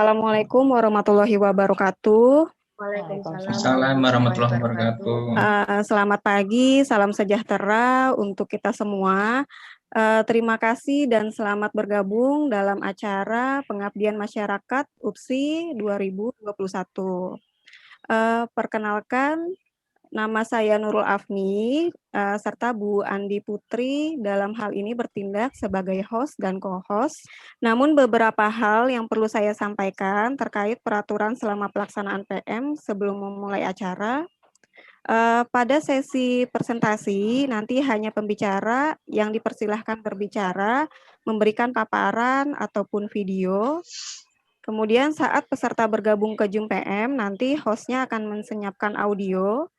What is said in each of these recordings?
Assalamualaikum warahmatullahi wabarakatuh. Waalaikumsalam warahmatullahi wabarakatuh. Selamat pagi, salam sejahtera untuk kita semua. Terima kasih dan selamat bergabung dalam acara Pengabdian Masyarakat UPSI 2021. Perkenalkan, nama saya Nurul Afni, serta Bu Andi Putri dalam hal ini bertindak sebagai host dan co-host. Namun beberapa hal yang perlu saya sampaikan terkait peraturan selama pelaksanaan PM sebelum memulai acara. Pada sesi presentasi, nanti hanya pembicara yang dipersilahkan berbicara, memberikan paparan ataupun video. Kemudian saat peserta bergabung ke Zoom PM, nanti hostnya akan mensenyapkan audio.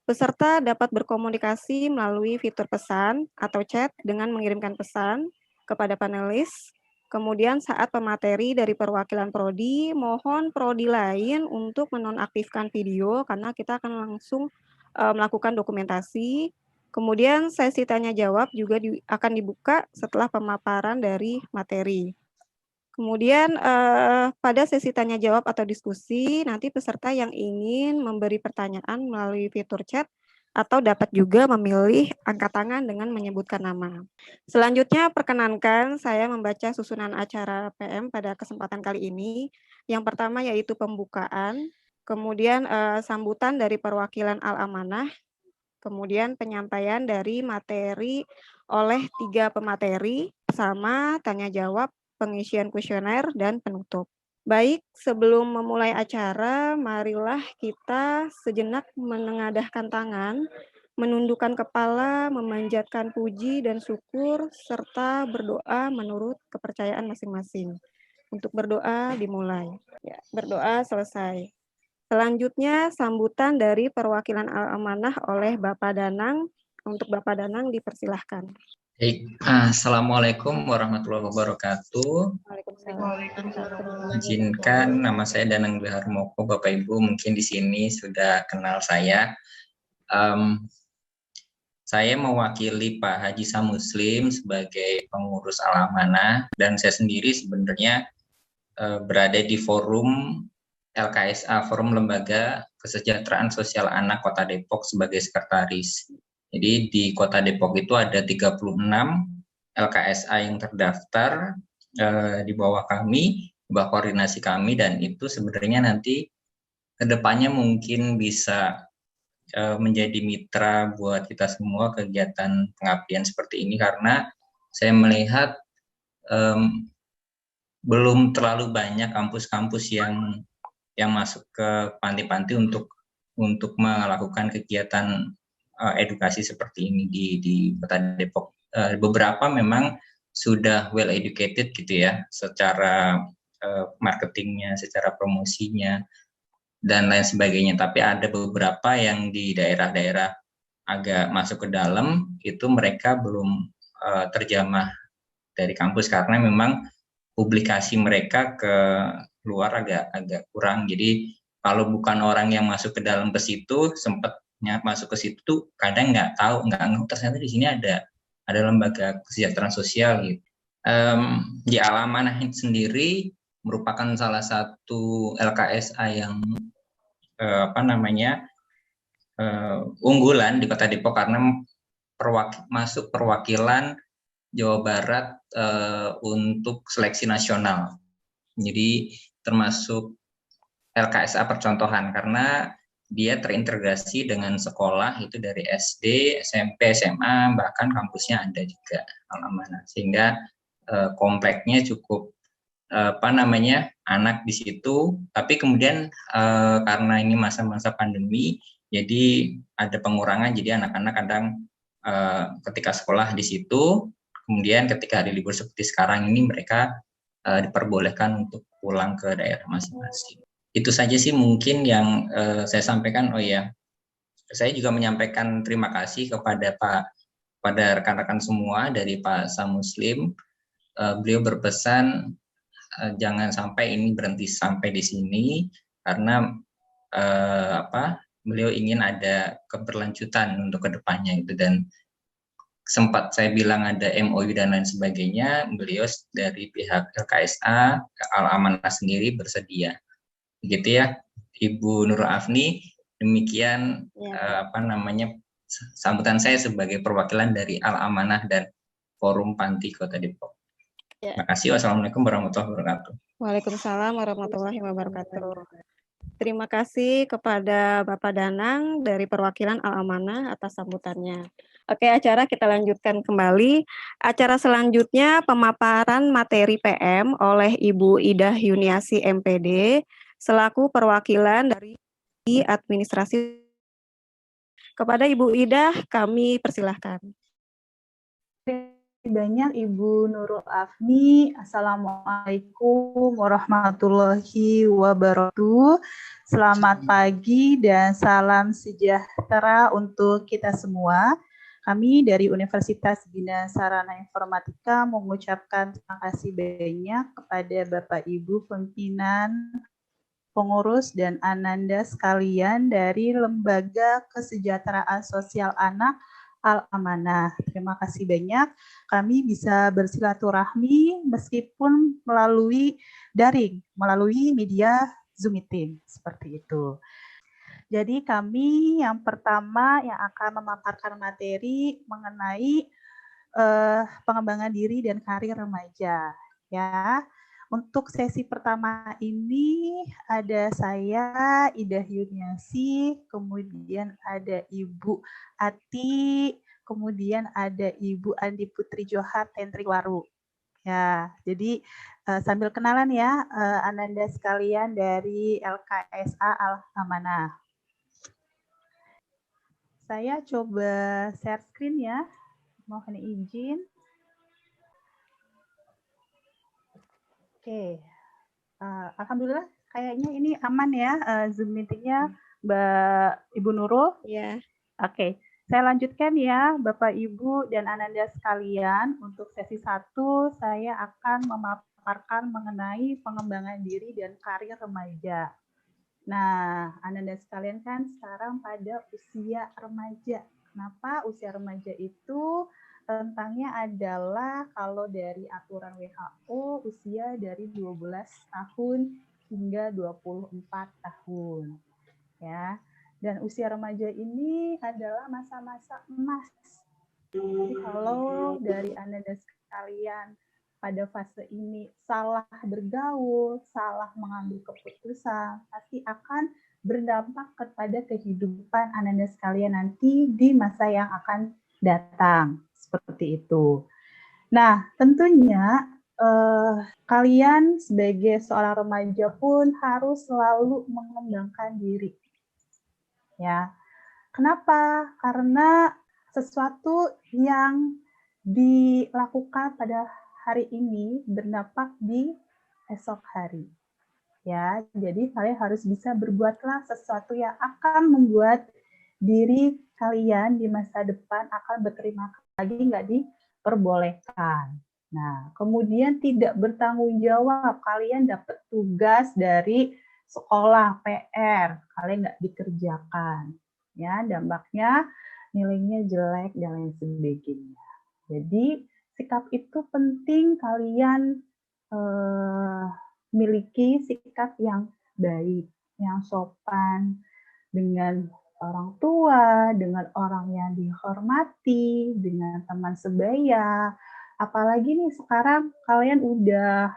Peserta dapat berkomunikasi melalui fitur pesan atau chat dengan mengirimkan pesan kepada panelis. Kemudian saat pemateri dari perwakilan prodi, mohon prodi lain untuk menonaktifkan video karena kita akan langsung melakukan dokumentasi. Kemudian sesi tanya jawab juga akan dibuka setelah pemaparan dari materi. Kemudian pada sesi tanya jawab atau diskusi, nanti peserta yang ingin memberi pertanyaan melalui fitur chat atau dapat juga memilih angkat tangan dengan menyebutkan nama. Selanjutnya perkenankan saya membaca susunan acara PM pada kesempatan kali ini. Yang pertama yaitu pembukaan, kemudian sambutan dari perwakilan Al-Amanah, kemudian penyampaian dari materi oleh 3 pemateri, sama tanya jawab, pengisian kuesioner, dan penutup. Baik, sebelum memulai acara, marilah kita sejenak menengadahkan tangan, menundukkan kepala, memanjatkan puji dan syukur, serta berdoa menurut kepercayaan masing-masing. Untuk berdoa dimulai. Ya, berdoa selesai. Selanjutnya, sambutan dari perwakilan Al-Amanah oleh Bapak Danang. Untuk Bapak Danang dipersilahkan. Assalamualaikum warahmatullahi wabarakatuh. Izinkan, nama saya Danang Dwi Harmoko. Bapak Ibu mungkin di sini sudah kenal saya. Saya mewakili Pak Haji Samuslim sebagai pengurus Al-Amanah, dan saya sendiri sebenarnya berada di forum LKSA, Forum Lembaga Kesejahteraan Sosial Anak Kota Depok, sebagai sekretaris. Jadi di Kota Depok itu ada 36 LKSA yang terdaftar di bawah kami, di bawah koordinasi kami, dan itu sebenarnya nanti kedepannya mungkin bisa menjadi mitra buat kita semua kegiatan pengabdian seperti ini, karena saya melihat belum terlalu banyak kampus-kampus yang masuk ke panti-panti untuk melakukan kegiatan edukasi seperti ini di Kota Depok. Beberapa memang sudah well educated gitu ya, secara marketingnya, secara promosinya, dan lain sebagainya. Tapi ada beberapa yang di daerah-daerah agak masuk ke dalam, itu mereka belum terjamah dari kampus, karena memang publikasi mereka ke luar agak kurang. Jadi kalau bukan orang yang masuk ke dalam ke situ, sempatnya masuk ke situ, kadang nggak tahu ternyata di sini ada lembaga kesejahteraan sosial gitu. Di Al-Amanah sendiri merupakan salah satu LKSA yang unggulan di Kota Depok, karena masuk perwakilan Jawa Barat untuk seleksi nasional. Jadi termasuk LKSA percontohan, karena dia terintegrasi dengan sekolah itu dari SD, SMP, SMA, bahkan kampusnya ada juga Al-Amanah, sehingga kompleknya cukup anak di situ. Tapi kemudian karena ini masa-masa pandemi, jadi ada pengurangan, jadi anak-anak kadang ketika sekolah di situ, kemudian ketika hari libur seperti sekarang ini mereka diperbolehkan untuk pulang ke daerah masing-masing. Itu saja sih mungkin yang saya sampaikan. Oh ya, saya juga menyampaikan terima kasih pada rekan-rekan semua dari Pak Samuslim. Beliau berpesan jangan sampai ini berhenti sampai di sini, karena beliau ingin ada keberlanjutan untuk kedepannya itu, dan sempat saya bilang ada MOU dan lain sebagainya, beliau dari pihak LKSA, Al-Amanah sendiri bersedia. Begitu ya, Ibu Nurul Afni. Demikian Ya. sambutan saya sebagai perwakilan dari Al-Amanah dan Forum Panti Kota Depok. Ya. Terima kasih. Wassalamualaikum warahmatullahi wabarakatuh. Waalaikumsalam warahmatullahi wabarakatuh. Terima kasih kepada Bapak Danang dari perwakilan Al-Amanah atas sambutannya. Oke, acara kita lanjutkan kembali. Acara selanjutnya pemaparan materi PM oleh Ibu Ida Yuniasi MPD selaku perwakilan dari administrasi. Kepada Ibu Ida, kami persilahkan. Banyak Ibu Nurul Afni. Assalamualaikum warahmatullahi wabarakatuh. Selamat pagi dan salam sejahtera untuk kita semua. Kami dari Universitas Bina Sarana Informatika mengucapkan terima kasih banyak kepada Bapak Ibu pimpinan, pengurus, dan ananda sekalian dari Lembaga Kesejahteraan Sosial Anak Al-Amanah. Terima kasih banyak. Kami bisa bersilaturahmi meskipun melalui daring, melalui media Zoom Meeting, seperti itu. Jadi kami yang pertama yang akan memaparkan materi mengenai pengembangan diri dan karir remaja. Ya, untuk sesi pertama ini ada saya, Ida Yuniasi, kemudian ada Ibu Ati, kemudian ada Ibu Andi Putri Johar Tentriwaru. Ya, jadi sambil kenalan ya, ananda sekalian dari LKSA Al-Amanah. Saya coba share screen ya, mohon izin. Oke, alhamdulillah kayaknya ini aman ya Zoom meeting-nya Mbak Ibu Nurul. Ya. Oke, saya lanjutkan ya Bapak Ibu dan ananda sekalian. Untuk sesi 1 saya akan memaparkan mengenai pengembangan diri dan karir remaja. Nah, ananda sekalian kan sekarang pada usia remaja. Kenapa usia remaja itu? Rentangnya adalah kalau dari aturan WHO usia dari 12 tahun hingga 24 tahun. Ya. Dan usia remaja ini adalah masa-masa emas. Jadi kalau dari ananda sekalian pada fase ini salah bergaul, salah mengambil keputusan, pasti akan berdampak kepada kehidupan ananda sekalian nanti di masa yang akan datang. Seperti itu. Nah, tentunya kalian sebagai seorang remaja pun harus selalu mengembangkan diri. Ya. Kenapa? Karena sesuatu yang dilakukan pada hari ini berdampak di esok hari. Ya, jadi kalian harus bisa berbuatlah sesuatu yang akan membuat diri kalian di masa depan akan berterima kasih lagi nggak diperbolehkan. Nah, kemudian tidak bertanggung jawab, kalian dapat tugas dari sekolah PR, kalian nggak dikerjakan. Ya, dampaknya nilainya jelek dan lain sebagainya. Jadi sikap itu penting kalian miliki sikap yang baik, yang sopan dengan orang tua, dengan orang yang dihormati, dengan teman sebaya. Apalagi nih sekarang kalian udah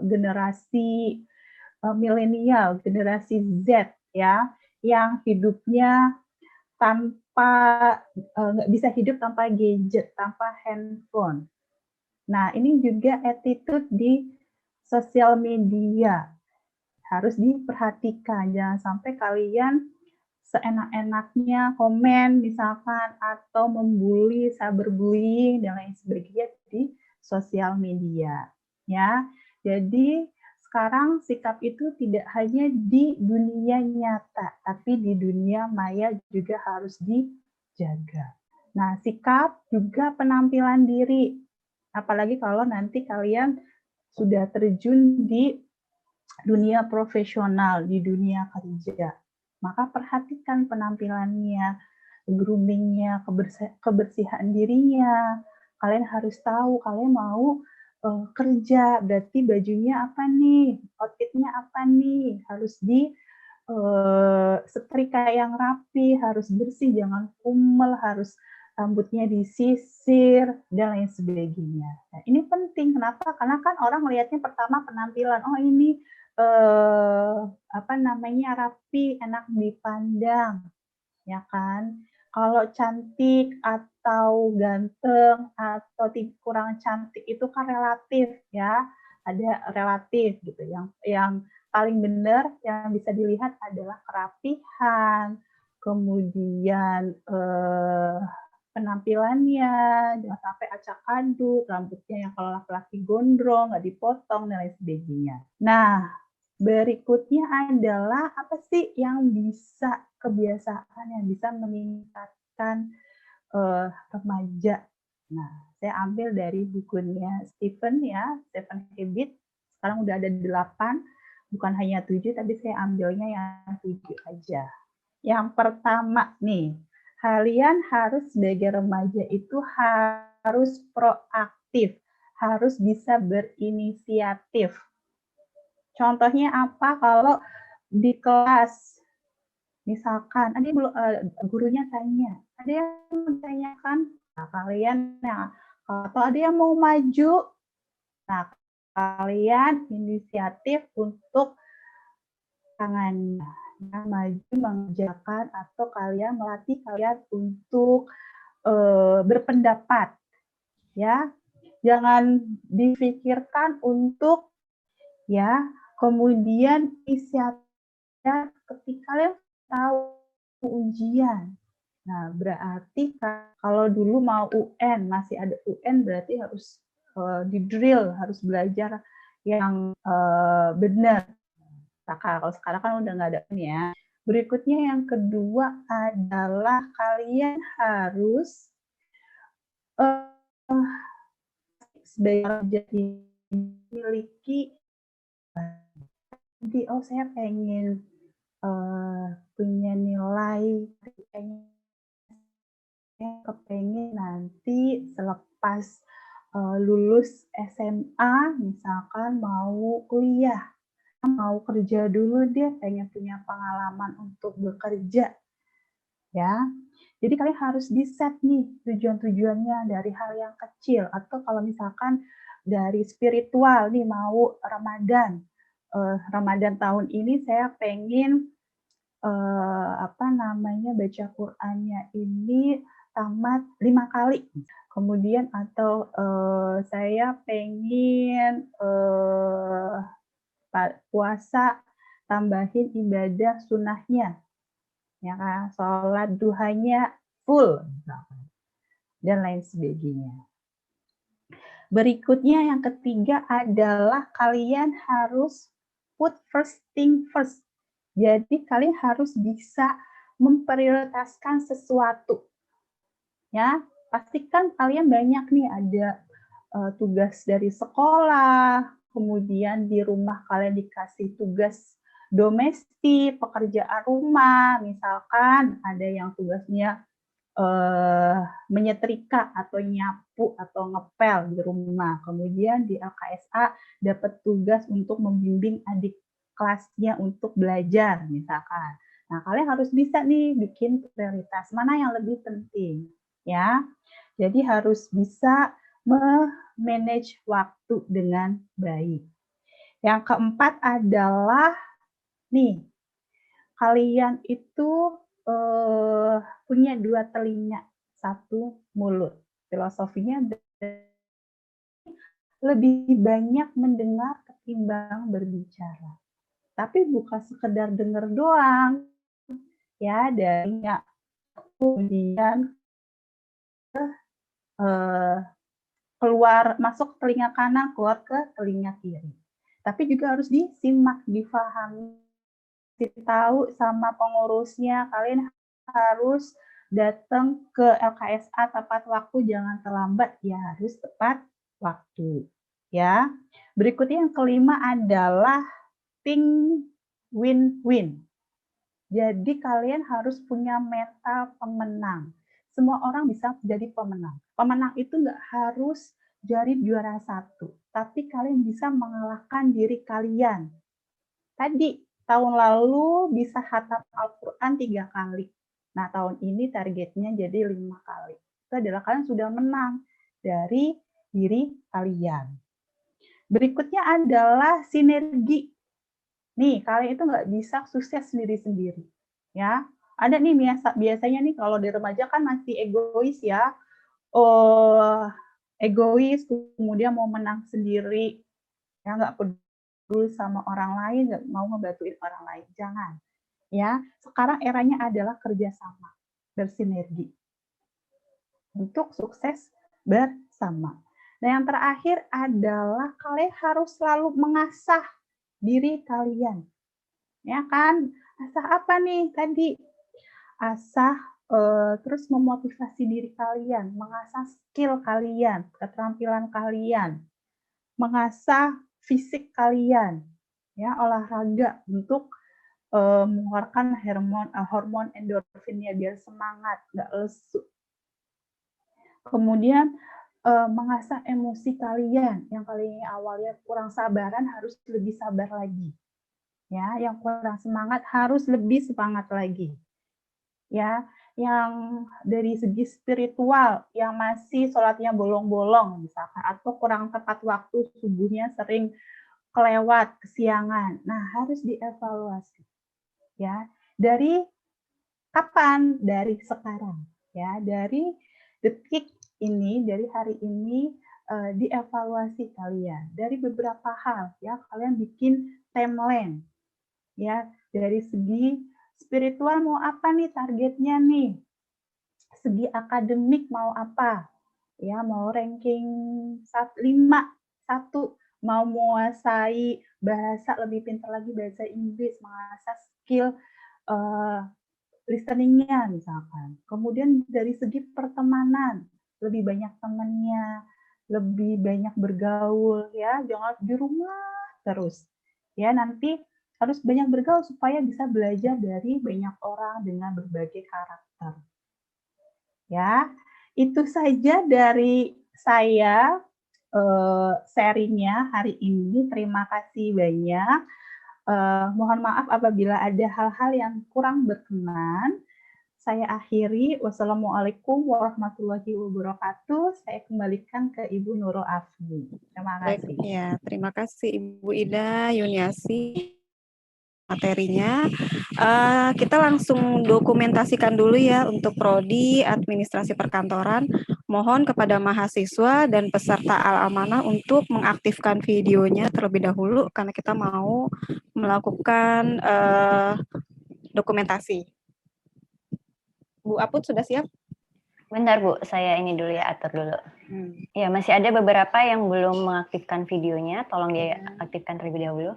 generasi milenial, generasi Z ya, yang hidupnya tanpa nggak bisa hidup tanpa gadget, tanpa handphone. Nah, ini juga attitude di sosial media harus diperhatikan. Jangan sampai kalian seenak-enaknya komen misalkan atau membuli, cyberbullying dan lain sebagainya di sosial media. Ya, jadi sekarang sikap itu tidak hanya di dunia nyata, tapi di dunia maya juga harus dijaga. Nah, sikap juga penampilan diri. Apalagi kalau nanti kalian sudah terjun di dunia profesional, di dunia kerja. Maka perhatikan penampilannya. grooming-nya, kebersihan dirinya. Kalian harus tahu kalian mau kerja, berarti bajunya apa nih, outfit-nya apa nih, harus setrika yang rapi, harus bersih, jangan kumel, harus rambutnya disisir, dan lain sebagainya. Nah, ini penting, kenapa? Karena kan orang melihatnya pertama penampilan, oh ini rapi, enak dipandang, ya kan? Kalau cantik atau ganteng atau kurang cantik itu kan relatif, ya, ada relatif gitu. Yang paling benar yang bisa dilihat adalah kerapihan, kemudian penampilannya, jangan sampai acak adut, rambutnya yang kalau laki-laki gondrong, nggak dipotong, dan lain sebagainya. Nah, berikutnya adalah apa sih yang bisa kebiasaan yang bisa meningkatkan remaja. Nah, saya ambil dari bukunya Stephen Habit. Sekarang udah ada 8, bukan hanya 7, tapi saya ambilnya yang 7 aja. Yang pertama nih, kalian harus sebagai remaja itu harus proaktif, harus bisa berinisiatif. Contohnya apa? Kalau di kelas, misalkan gurunya tanya, ada yang menanyakan, nah kalian, atau ada yang mau maju, nah kalian inisiatif untuk tangannya, maju mengerjakan, atau kalian melatih kalian untuk berpendapat, ya, jangan difikirkan untuk, ya, kemudian inisiatif ketika kalian tahu ujian. Nah, berarti kalau dulu mau UN, masih ada UN, berarti harus di drill, harus belajar yang benar. Nah, kalau sekarang kan udah nggak ada ya. Berikutnya yang kedua adalah kalian harus sebagai memiliki nanti, oh saya pengen punya nilai, kepengen nanti selepas lulus SMA, misalkan mau kuliah, mau kerja dulu deh, pengen punya pengalaman untuk bekerja, ya. Jadi kalian harus di-set nih tujuan-tujuannya dari hal yang kecil, atau kalau misalkan dari spiritual nih, mau Ramadan. Ramadan tahun ini saya pengen baca Qur'annya ini tamat 5 kali. Kemudian atau saya pengen puasa tambahin ibadah sunnahnya, ya kan, sholat duhanya full, dan lain sebagainya. Berikutnya yang ketiga adalah kalian harus put first thing first. Jadi kalian harus bisa memprioritaskan sesuatu. Ya, pastikan kalian banyak nih, ada tugas dari sekolah, kemudian di rumah kalian dikasih tugas domestik, pekerjaan rumah, misalkan ada yang tugasnya menyetrika atau nyapu atau ngepel di rumah. Kemudian di LKSA dapat tugas untuk membimbing adik kelasnya untuk belajar, misalkan. Nah, kalian harus bisa nih bikin prioritas mana yang lebih penting, ya. Jadi harus bisa memanage waktu dengan baik. Yang keempat adalah nih, kalian itu punya 2 telinga, 1 mulut. Filosofinya lebih banyak mendengar ketimbang berbicara. Tapi bukan sekedar dengar doang, ya, dari kemudian keluar, masuk telinga kanan, keluar ke telinga kiri. Tapi juga harus disimak, difahami, tahu sama pengurusnya, kalian harus datang ke LKSA tepat waktu, jangan terlambat, ya harus tepat waktu, ya. Berikutnya yang kelima adalah think win-win. Jadi kalian harus punya mental pemenang. Semua orang bisa jadi pemenang. Pemenang itu nggak harus jadi juara satu, tapi kalian bisa mengalahkan diri kalian. Tadi, tahun lalu bisa khatam Al-Quran 3 kali. Nah, tahun ini targetnya jadi 5 kali. Itu adalah kalian sudah menang dari diri kalian. Berikutnya adalah sinergi. Nih, kalian itu nggak bisa sukses sendiri-sendiri. Ya, ada nih biasanya nih kalau di remaja kan masih egois ya. Oh, egois, kemudian mau menang sendiri. Ya, nggak peduli sama orang lain, nggak mau ngebantuin orang lain. Jangan. Ya, sekarang eranya adalah kerjasama, bersinergi untuk sukses bersama. Dan yang terakhir adalah kalian harus selalu mengasah diri kalian. Ya kan? Asah apa nih tadi? Asah terus memotivasi diri kalian, mengasah skill kalian, keterampilan kalian, mengasah fisik kalian, ya olahraga untuk mengeluarkan hormon endorfinnya biar semangat, nggak lesu. Kemudian mengasah emosi kalian yang kali ini awalnya kurang sabaran harus lebih sabar lagi. Ya, yang kurang semangat harus lebih semangat lagi. Ya, yang dari segi spiritual yang masih sholatnya bolong-bolong misalkan atau kurang tepat waktu subuhnya sering kelewat, kesiangan. Nah, harus dievaluasi. Ya, dari kapan? Dari sekarang. Ya, dari detik ini, dari hari ini dievaluasi kalian dari beberapa hal ya. Kalian bikin timeline. Ya, dari segi spiritual mau apa nih targetnya nih? Segi akademik mau apa? Ya, mau ranking 1, mau menguasai bahasa lebih pintar lagi bahasa Inggris, mengasah skill listening-nya misalkan. Kemudian dari segi pertemanan, lebih banyak temannya, lebih banyak bergaul ya, jangan di rumah terus. Ya, nanti harus banyak bergaul supaya bisa belajar dari banyak orang dengan berbagai karakter. Ya, itu saja dari saya sharing-nya hari ini. Terima kasih banyak. Mohon maaf apabila ada hal-hal yang kurang berkenan. Saya akhiri. Wassalamualaikum warahmatullahi wabarakatuh. Saya kembalikan ke Ibu Nurul Afni. Terima kasih. Ya, terima kasih Ibu Ida Yuniasi materinya. Kita langsung dokumentasikan dulu ya untuk prodi administrasi perkantoran. Mohon kepada mahasiswa dan peserta Al-Amanah untuk mengaktifkan videonya terlebih dahulu karena kita mau melakukan dokumentasi. Bu Aput sudah siap? Bentar Bu, saya ini dulu ya, atur dulu. Ya, masih ada beberapa yang belum mengaktifkan videonya, tolong diaktifkan terlebih dahulu.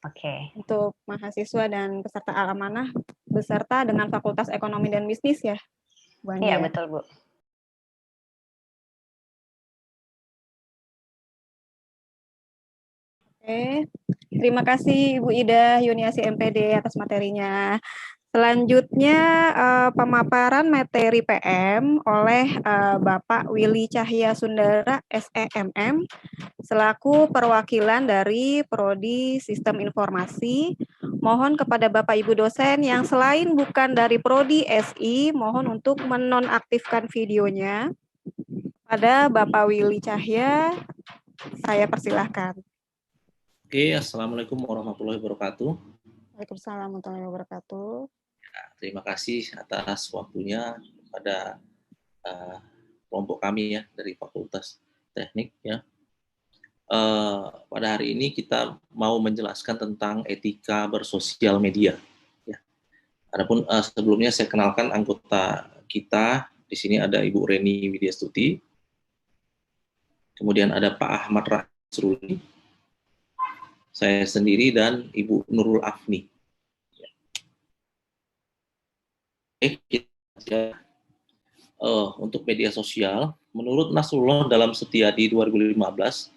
Oke. Untuk mahasiswa dan peserta Al-Amanah beserta dengan Fakultas Ekonomi dan Bisnis ya, Bu Andi? Iya, betul Bu. Oke, terima kasih Ibu Ida Yuniasi MPD atas materinya. Selanjutnya pemaparan materi PM oleh Bapak Willy Cahya Sundara SEMM selaku perwakilan dari Prodi Sistem Informasi. Mohon kepada Bapak Ibu dosen yang selain bukan dari Prodi SI, mohon untuk menonaktifkan videonya. Pada Bapak Willy Cahya, saya persilahkan. Oke, Assalamualaikum warahmatullahi wabarakatuh. Waalaikumsalam warahmatullahi wabarakatuh. Ya, terima kasih atas waktunya pada kelompok kami ya dari Fakultas Teknik ya. Pada hari ini kita mau menjelaskan tentang etika bersosial media. Ya. Adapun sebelumnya saya kenalkan anggota kita. Di sini ada Ibu Reni Widyastuti, kemudian ada Pak Ahmad Rasruli, saya sendiri dan Ibu Nurul Afni. Kita untuk media sosial, menurut Nasrullah dalam Setiadi 2015,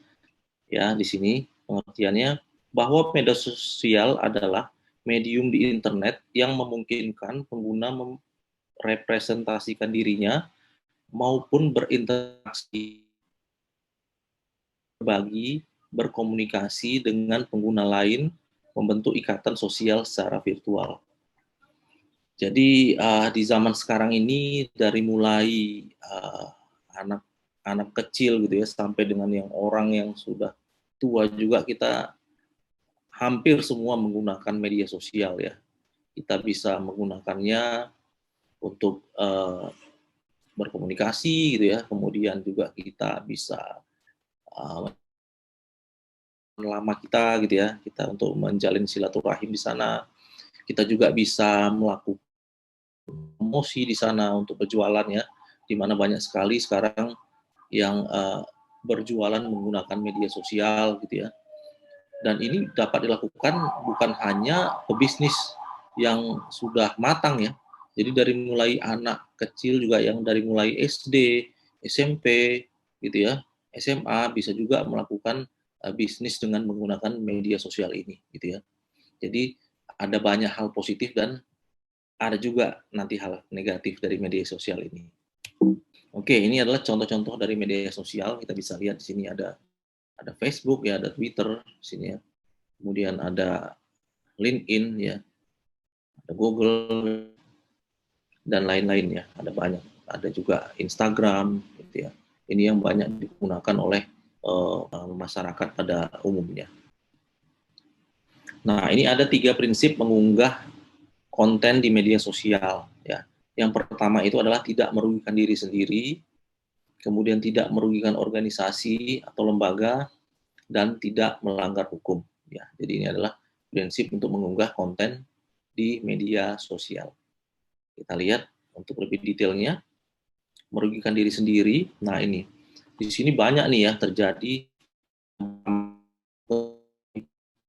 ya di sini pengertiannya bahwa media sosial adalah medium di internet yang memungkinkan pengguna merepresentasikan dirinya maupun berinteraksi, berbagi, berkomunikasi dengan pengguna lain, membentuk ikatan sosial secara virtual. Jadi di zaman sekarang ini dari mulai anak kecil gitu ya sampai dengan yang orang yang sudah tua juga kita hampir semua menggunakan media sosial ya. Kita bisa menggunakannya untuk berkomunikasi gitu ya. Kemudian juga kita bisa lama kita gitu ya, kita untuk menjalin silaturahim di sana. Kita juga bisa melakukan promosi di sana untuk berjualan ya, di mana banyak sekali sekarang yang berjualan menggunakan media sosial gitu ya. Dan ini dapat dilakukan bukan hanya pebisnis yang sudah matang ya. Jadi dari mulai anak kecil juga yang dari mulai SD, SMP gitu ya, SMA bisa juga melakukan bisnis dengan menggunakan media sosial ini gitu ya. Jadi ada banyak hal positif dan ada juga nanti hal negatif dari media sosial ini. Oke, ini adalah contoh-contoh dari media sosial. Kita bisa lihat di sini ada Facebook ya, ada Twitter di sini ya. Kemudian ada LinkedIn ya, ada Google dan lain-lain ya. Ada banyak. Ada juga Instagram gitu ya. Ini yang banyak digunakan oleh masyarakat pada umumnya. Nah, ini ada 3 prinsip mengunggah konten di media sosial ya. Yang pertama itu adalah tidak merugikan diri sendiri, kemudian tidak merugikan organisasi atau lembaga, dan tidak melanggar hukum ya. Jadi ini adalah prinsip untuk mengunggah konten di media sosial. Kita lihat untuk lebih detailnya, merugikan diri sendiri. Nah, ini di sini banyak nih ya terjadi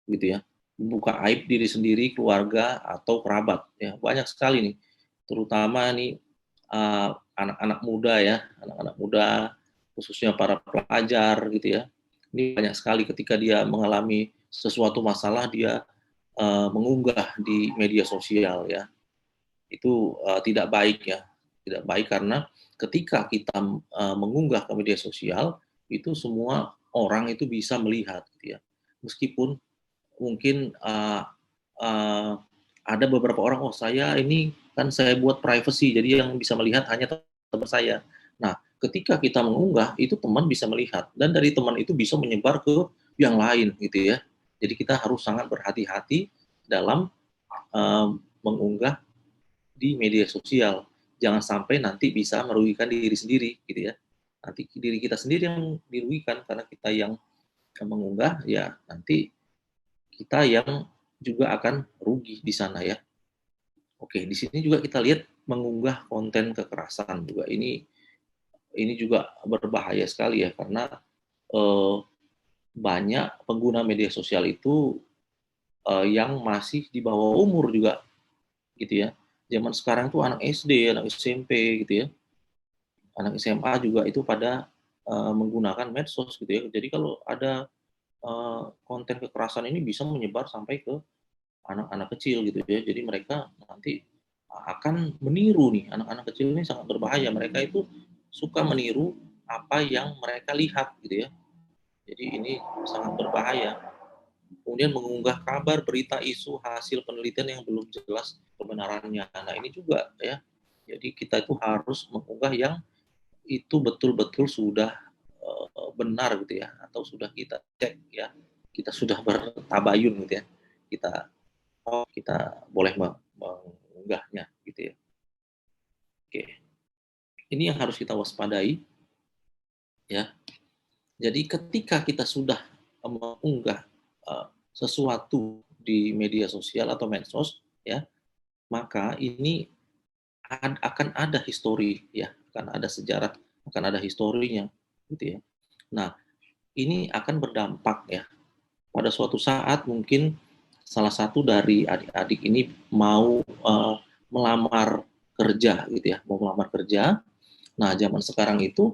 gitu ya, membuka aib diri sendiri, keluarga atau kerabat ya, banyak sekali nih, terutama nih anak-anak muda ya, anak-anak muda khususnya para pelajar gitu ya. Ini banyak sekali ketika dia mengalami sesuatu masalah dia mengunggah di media sosial ya. Itu tidak baik ya, tidak baik karena ketika kita mengunggah ke media sosial itu semua orang itu bisa melihat gitu ya. Meskipun mungkin ada beberapa orang, oh saya ini kan saya buat privacy, jadi yang bisa melihat hanya teman saya. Nah, ketika kita mengunggah, itu teman bisa melihat, dan dari teman itu bisa menyebar ke yang lain gitu ya. Jadi kita harus sangat berhati-hati dalam mengunggah di media sosial. Jangan sampai nanti bisa merugikan diri sendiri gitu ya. Nanti diri kita sendiri yang dirugikan karena kita yang mengunggah, ya nanti kita yang juga akan rugi di sana ya. Oke, di sini juga kita lihat mengunggah konten kekerasan juga. Ini juga berbahaya sekali ya, karena banyak pengguna media sosial itu yang masih di bawah umur juga gitu ya. Zaman sekarang tuh anak SD, anak SMP gitu ya, anak SMA juga itu pada menggunakan medsos gitu ya. Jadi kalau ada konten kekerasan ini bisa menyebar sampai ke anak-anak kecil gitu ya. Jadi mereka nanti akan meniru nih, anak-anak kecil ini sangat berbahaya. Mereka itu suka meniru apa yang mereka lihat gitu ya. Jadi ini sangat berbahaya. Kemudian mengunggah kabar, berita, isu, hasil penelitian yang belum jelas kebenarannya. Nah, ini juga ya. Jadi kita itu harus mengunggah yang itu betul-betul sudah benar gitu ya, atau sudah kita cek ya. Kita sudah bertabayun gitu ya. Kita boleh mengunggahnya gitu ya. Oke. Ini yang harus kita waspadai ya. Jadi ketika kita sudah mengunggah sesuatu di media sosial atau medsos ya, maka ini akan ada histori ya, akan ada sejarah, akan ada historinya gitu ya. Nah, ini akan berdampak ya. Pada suatu saat mungkin salah satu dari adik-adik ini mau melamar kerja gitu ya, mau melamar kerja. Nah, zaman sekarang itu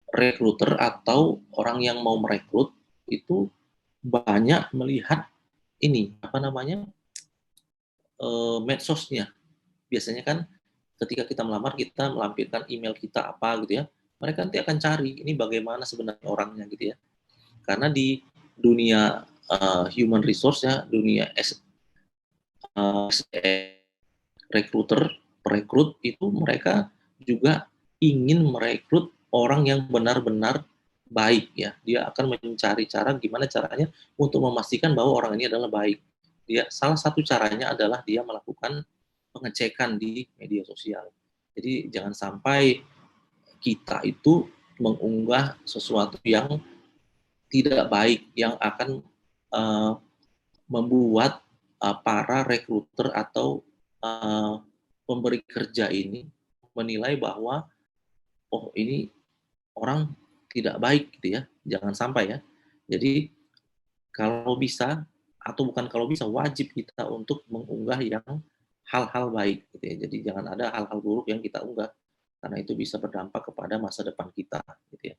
rekruter atau orang yang mau merekrut itu banyak melihat ini apa namanya medsosnya. Biasanya kan ketika kita melamar, kita melampirkan email kita apa gitu ya. Mereka nanti akan cari ini bagaimana sebenarnya orangnya gitu ya. Karena di dunia human resource ya, dunia recruiter, perekrut itu mereka juga ingin merekrut orang yang benar-benar baik ya. Dia akan mencari cara gimana caranya untuk memastikan bahwa orang ini adalah baik. Salah satu caranya adalah dia melakukan pengecekan di media sosial. Jadi jangan sampai kita itu mengunggah sesuatu yang tidak baik yang akan membuat para rekruter atau pemberi kerja ini menilai bahwa oh ini orang tidak baik gitu ya. Jangan sampai ya. Jadi kalau bisa atau bukan kalau bisa wajib kita untuk mengunggah yang hal-hal baik gitu ya. Jadi jangan ada hal-hal buruk yang kita unggah karena itu bisa berdampak kepada masa depan kita gitu ya.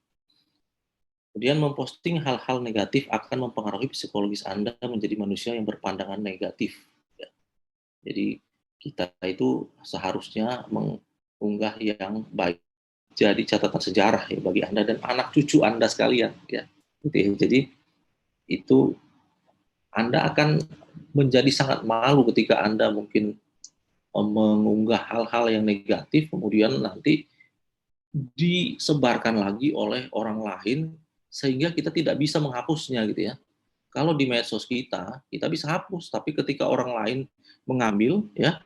Kemudian memposting hal-hal negatif akan mempengaruhi psikologis Anda menjadi manusia yang berpandangan negatif. Ya. Jadi kita itu seharusnya mengunggah yang baik. Jadi catatan sejarah ya bagi Anda dan anak cucu Anda sekalian. Ya. Gitu ya. Jadi itu Anda akan menjadi sangat malu ketika Anda mungkin mengunggah hal-hal yang negatif, kemudian nanti disebarkan lagi oleh orang lain sehingga kita tidak bisa menghapusnya gitu ya. Kalau di medsos kita bisa hapus, tapi ketika orang lain mengambil ya,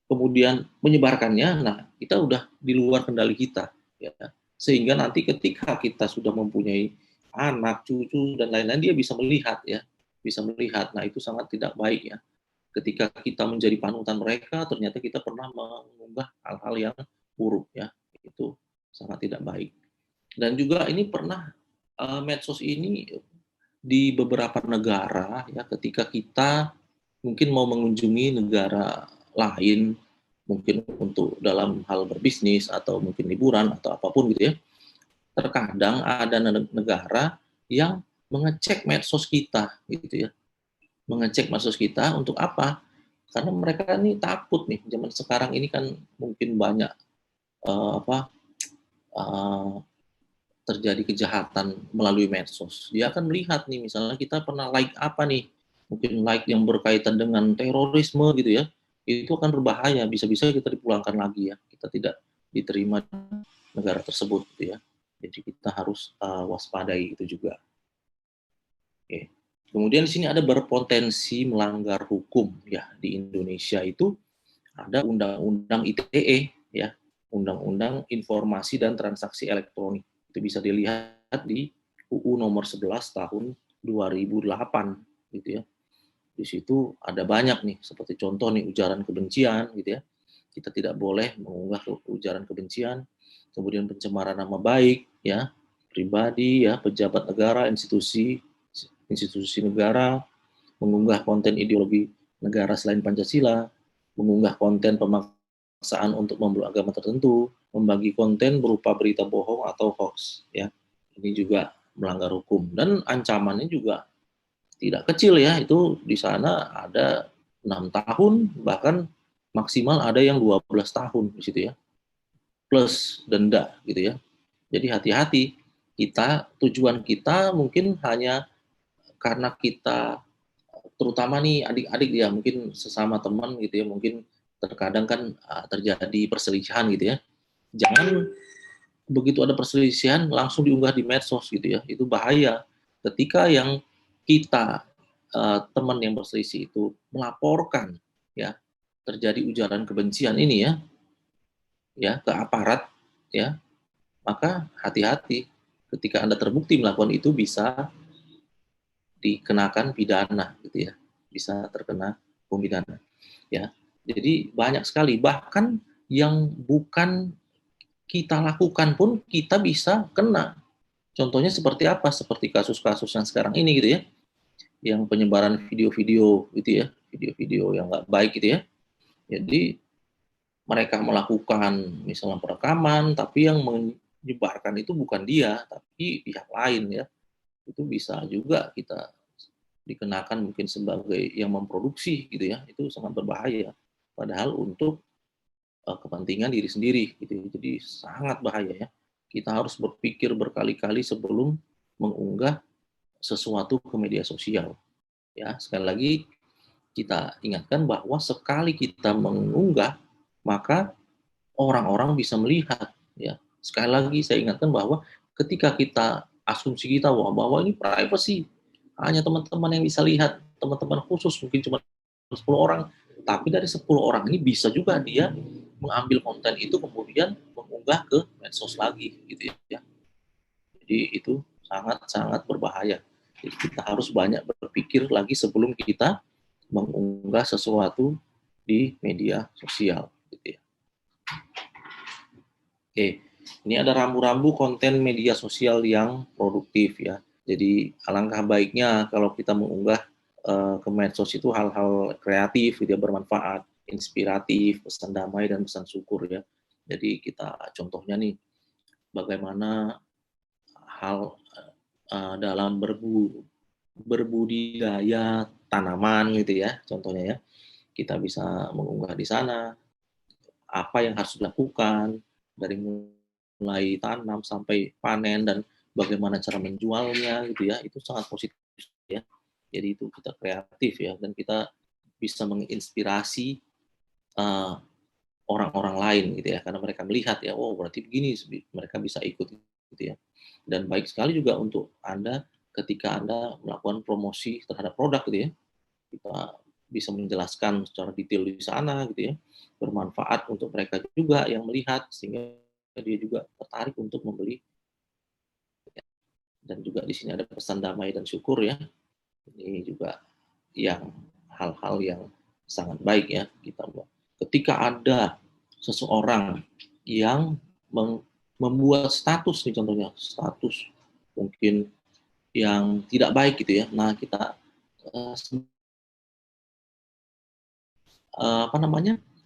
kemudian menyebarkannya, nah kita udah di luar kendali kita ya. Sehingga nanti ketika kita sudah mempunyai anak, cucu dan lain-lain dia bisa melihat ya, bisa melihat. Nah, itu sangat tidak baik ya. Ketika kita menjadi panutan mereka, ternyata kita pernah mengunggah hal-hal yang buruk ya. Itu sangat tidak baik. Dan juga ini pernah medsos ini di beberapa negara ya ketika kita mungkin mau mengunjungi negara lain mungkin untuk dalam hal berbisnis atau mungkin liburan atau apapun gitu ya. Terkadang ada negara yang mengecek medsos kita gitu ya. Mengecek medsos kita untuk apa? Karena mereka ini takut nih zaman sekarang ini kan mungkin banyak terjadi kejahatan melalui medsos. Dia akan melihat nih, misalnya kita pernah like apa nih, mungkin like yang berkaitan dengan terorisme gitu ya, itu akan berbahaya, bisa-bisa kita dipulangkan lagi ya, kita tidak diterima negara tersebut gitu ya. Jadi kita harus waspadai itu juga. Oke. Kemudian di sini ada berpotensi melanggar hukum ya di Indonesia itu ada Undang-Undang ITE ya, Undang-Undang Informasi dan Transaksi Elektronik. Itu bisa dilihat di UU nomor 11 tahun 2008 gitu ya. Di situ ada banyak nih seperti contoh nih ujaran kebencian gitu ya. Kita tidak boleh mengunggah ujaran kebencian, kemudian pencemaran nama baik ya, pribadi ya, pejabat negara, institusi negara, mengunggah konten ideologi negara selain Pancasila, mengunggah konten pemaksaan untuk memeluk agama tertentu, membagi konten berupa berita bohong atau hoax ya. Ini juga melanggar hukum dan ancamannya juga tidak kecil ya, itu di sana ada 6 tahun bahkan maksimal ada yang 12 tahun di situ ya. Plus denda gitu ya. Jadi hati-hati, tujuan kita mungkin hanya karena kita terutama nih adik-adik ya mungkin sesama teman gitu ya, mungkin terkadang kan terjadi perselisihan gitu ya. Jangan begitu ada perselisihan langsung diunggah di medsos gitu ya, itu bahaya. Ketika yang kita teman yang berselisih itu melaporkan ya terjadi ujaran kebencian ini ya ke aparat ya, maka hati-hati ketika Anda terbukti melakukan itu bisa dikenakan pidana gitu ya, bisa terkena hukum pidana ya. Jadi banyak sekali, bahkan yang bukan kita lakukan pun kita bisa kena. Contohnya seperti apa? Seperti kasus-kasus yang sekarang ini gitu ya, yang penyebaran video-video gitu ya, video-video yang nggak baik gitu ya. Jadi mereka melakukan misalnya perekaman, tapi yang menyebarkan itu bukan dia, tapi pihak lain ya. Itu bisa juga kita dikenakan mungkin sebagai yang memproduksi gitu ya, itu sangat berbahaya. Padahal untuk kepentingan diri sendiri gitu. Jadi sangat bahaya ya. Kita harus berpikir berkali-kali sebelum mengunggah sesuatu ke media sosial. Ya, sekali lagi kita ingatkan bahwa sekali kita mengunggah, maka orang-orang bisa melihat ya. Sekali lagi saya ingatkan bahwa ketika kita asumsi kita bahwa ini privacy, hanya teman-teman yang bisa lihat, teman-teman khusus mungkin cuma 10 orang, tapi dari 10 orang ini bisa juga dia mengambil konten itu kemudian mengunggah ke medsos lagi gitu ya. Jadi itu sangat-sangat berbahaya. Jadi kita harus banyak berpikir lagi sebelum kita mengunggah sesuatu di media sosial gitu ya. Oke, ini ada rambu-rambu konten media sosial yang produktif ya. Jadi alangkah baiknya kalau kita mengunggah ke medsos itu hal-hal kreatif, gitu ya, bermanfaat, inspiratif, pesan damai dan pesan syukur ya. Jadi kita contohnya nih bagaimana hal dalam berbudidaya tanaman gitu ya, contohnya ya. Kita bisa mengunggah di sana apa yang harus dilakukan dari mulai tanam sampai panen dan bagaimana cara menjualnya gitu ya, itu sangat positif ya. Jadi itu kita kreatif ya, dan kita bisa menginspirasi orang-orang lain gitu ya, karena mereka melihat ya, oh berarti begini, mereka bisa ikut gitu ya. Dan baik sekali juga untuk Anda ketika Anda melakukan promosi terhadap produk gitu ya, kita bisa menjelaskan secara detail di sana gitu ya, bermanfaat untuk mereka juga yang melihat sehingga dia juga tertarik untuk membeli. Dan juga di sini ada pesan damai dan syukur ya, ini juga yang hal-hal yang sangat baik ya kita buat. Ketika ada seseorang yang membuat status nih, contohnya status mungkin yang tidak baik gitu ya, nah kita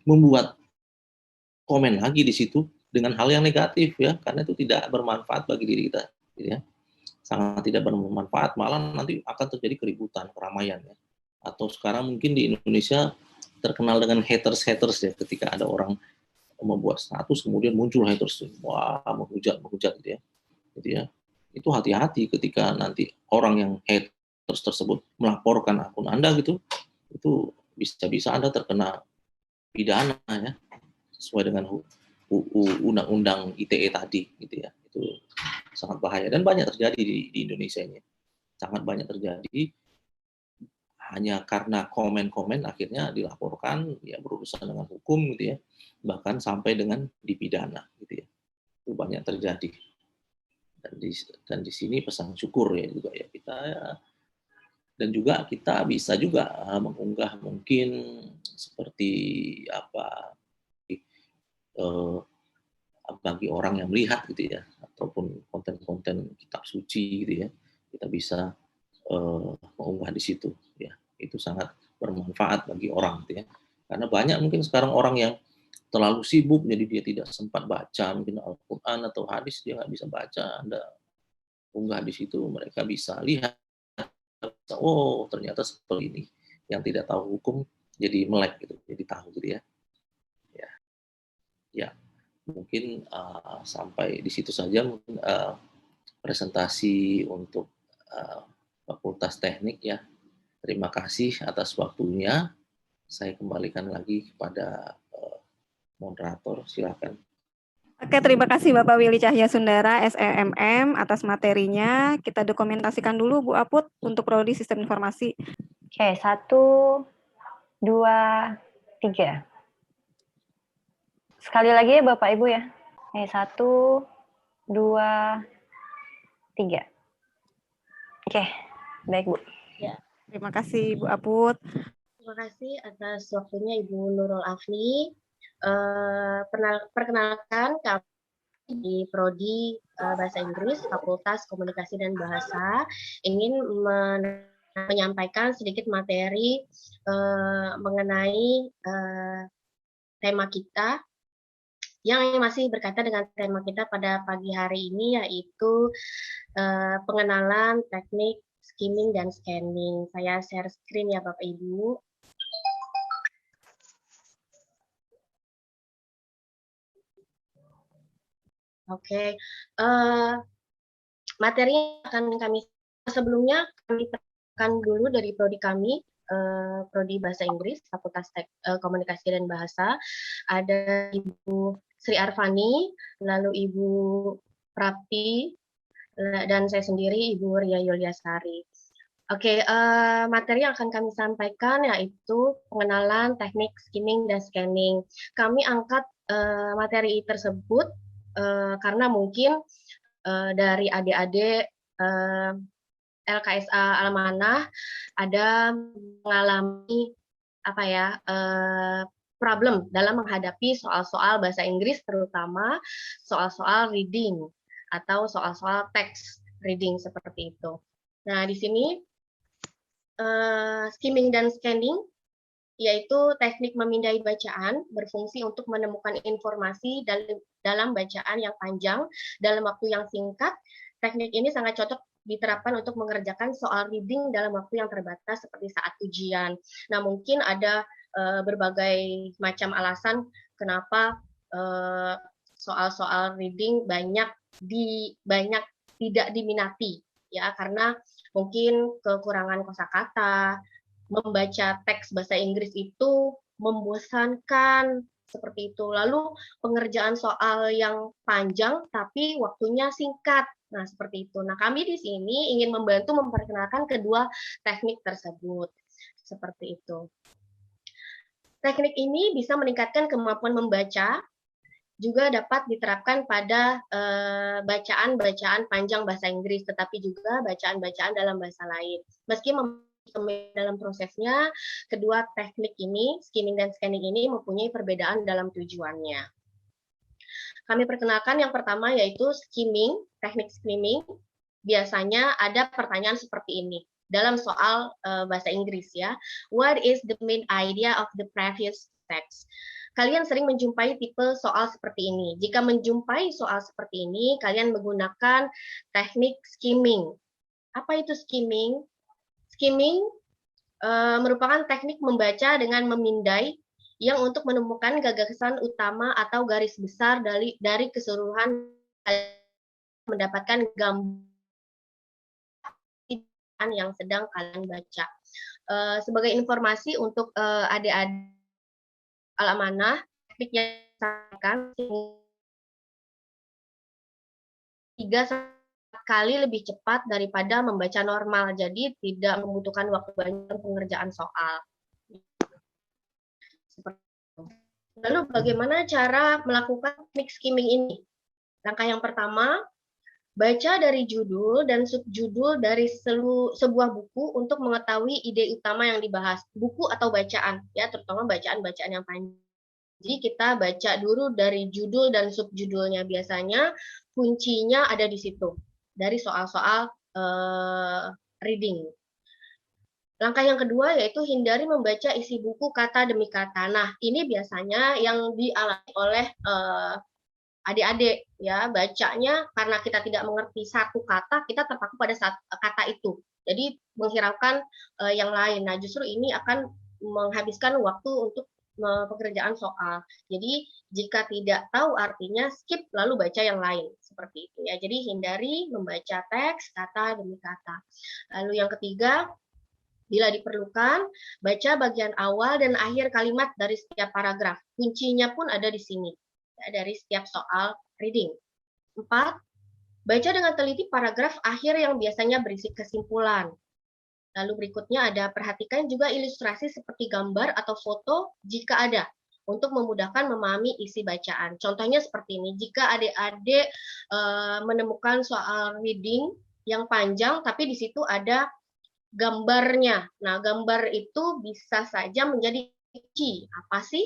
membuat komen lagi di situ dengan hal yang negatif ya, karena itu tidak bermanfaat bagi diri kita gitu ya. Sangat tidak bermanfaat, malah nanti akan terjadi keributan, keramaian ya. Atau sekarang mungkin di Indonesia terkenal dengan haters ya, ketika ada orang membuat status kemudian muncul haters, wah menghujat gitu ya. Gitu ya. Itu hati-hati ketika nanti orang yang haters tersebut melaporkan akun Anda gitu, itu bisa-bisa Anda terkena pidana ya, sesuai dengan undang-undang ITE tadi gitu ya. Itu sangat bahaya dan banyak terjadi di Indonesia ini. Sangat banyak terjadi hanya karena komen-komen akhirnya dilaporkan ya, berurusan dengan hukum gitu ya. Bahkan sampai dengan dipidana gitu ya. Itu banyak terjadi. Dan di sini pesan syukur ya juga ya, kita ya, dan juga kita bisa juga mengunggah mungkin seperti apa bagi orang yang melihat gitu ya, ataupun konten-konten kitab suci gitu ya, kita bisa mengunggah di situ ya. Itu sangat bermanfaat bagi orang gitu ya, karena banyak mungkin sekarang orang yang terlalu sibuk jadi dia tidak sempat baca mungkin Al-Quran atau hadis, dia nggak bisa baca. Anda unggah di situ, mereka bisa lihat, oh ternyata seperti ini. Yang tidak tahu hukum jadi melek gitu, jadi tahu gitu ya. Ya mungkin sampai di situ saja mungkin presentasi untuk Fakultas Teknik ya. Terima kasih atas waktunya. Saya kembalikan lagi kepada moderator, silakan. Oke, terima kasih Bapak Willy Cahya Sundara, SEMM, atas materinya. Kita dokumentasikan dulu Bu Aput untuk Prodi Sistem Informasi. Oke, 1, 2, 3. Sekali lagi ya Bapak Ibu ya. 1, 2, 3. Oke, baik Bu. Ya, terima kasih Bu Aput. Terima kasih atas waktunya Ibu Nurul Afni. Perkenalkan, kami di Prodi Bahasa Inggris, Fakultas Komunikasi dan Bahasa, ingin menyampaikan sedikit materi mengenai tema kita yang masih berkaitan dengan tema kita pada pagi hari ini, yaitu pengenalan teknik skimming dan scanning. Saya share screen ya Bapak Ibu. Oke, materi yang akan kami sebelumnya kami tekan dulu dari prodi kami, prodi Bahasa Inggris, Fakultas Komunikasi dan Bahasa. Ada Ibu Sri Arfani, lalu Ibu Prapti, dan saya sendiri Ibu Ria Yuliasari. Oke, materi yang akan kami sampaikan yaitu pengenalan teknik skimming dan scanning. Kami angkat materi tersebut karena mungkin dari adik-adik LKSA Amanah ada mengalami problem dalam menghadapi soal-soal bahasa Inggris, terutama soal-soal reading atau soal-soal teks reading seperti itu. Nah, di sini skimming dan scanning yaitu teknik memindai bacaan berfungsi untuk menemukan informasi dalam bacaan yang panjang dalam waktu yang singkat. Teknik ini sangat cocok diterapkan untuk mengerjakan soal reading dalam waktu yang terbatas seperti saat ujian. Nah, mungkin ada berbagai macam alasan kenapa soal-soal reading banyak tidak diminati, ya, karena mungkin kekurangan kosakata, membaca teks bahasa Inggris itu membosankan seperti itu. Lalu pengerjaan soal yang panjang tapi waktunya singkat. Nah, seperti itu. Nah, kami di sini ingin membantu memperkenalkan kedua teknik tersebut. Seperti itu. Teknik ini bisa meningkatkan kemampuan membaca, juga dapat diterapkan pada bacaan-bacaan panjang bahasa Inggris, tetapi juga bacaan-bacaan dalam bahasa lain. Meski dalam prosesnya, kedua teknik ini, skimming dan scanning ini mempunyai perbedaan dalam tujuannya. Kami perkenalkan yang pertama yaitu skimming, teknik skimming. Biasanya ada pertanyaan seperti ini dalam soal bahasa Inggris ya. What is the main idea of the previous text? Kalian sering menjumpai tipe soal seperti ini. Jika menjumpai soal seperti ini, kalian menggunakan teknik skimming. Apa itu skimming? Skimming merupakan teknik membaca dengan memindai yang untuk menemukan gagasan utama atau garis besar dari keseluruhan mendapatkan gambaran yang sedang kalian baca. Sebagai informasi untuk adik-adik Al-Amanah, teknik yang disampaikan 3 kali lebih cepat daripada membaca normal, jadi tidak membutuhkan waktu banyak pengerjaan soal. Lalu bagaimana cara melakukan teknik skimming ini? Langkah yang pertama, baca dari judul dan subjudul dari sebuah buku untuk mengetahui ide utama yang dibahas, buku atau bacaan, ya, terutama bacaan-bacaan yang panjang. Jadi kita baca dulu dari judul dan subjudulnya, biasanya kuncinya ada di situ, dari soal-soal reading. Langkah yang kedua yaitu hindari membaca isi buku kata demi kata. Nah, ini biasanya yang dialami oleh adik-adik, ya, bacanya karena kita tidak mengerti satu kata, kita terpaku pada kata itu. Jadi menghiraukan yang lain. Nah, justru ini akan menghabiskan waktu untuk pekerjaan soal. Jadi jika tidak tahu artinya, skip lalu baca yang lain, seperti itu ya. Jadi hindari membaca teks kata demi kata. Lalu yang ketiga, bila diperlukan, baca bagian awal dan akhir kalimat dari setiap paragraf. Kuncinya pun ada di sini, ya, dari setiap soal reading. 4. Baca dengan teliti paragraf akhir yang biasanya berisi kesimpulan. Lalu berikutnya ada perhatikan juga ilustrasi seperti gambar atau foto jika ada, untuk memudahkan memahami isi bacaan. Contohnya seperti ini, jika adik-adik menemukan soal reading yang panjang, tapi di situ ada gambarnya. Nah, gambar itu bisa saja menjadi kunci. Apa sih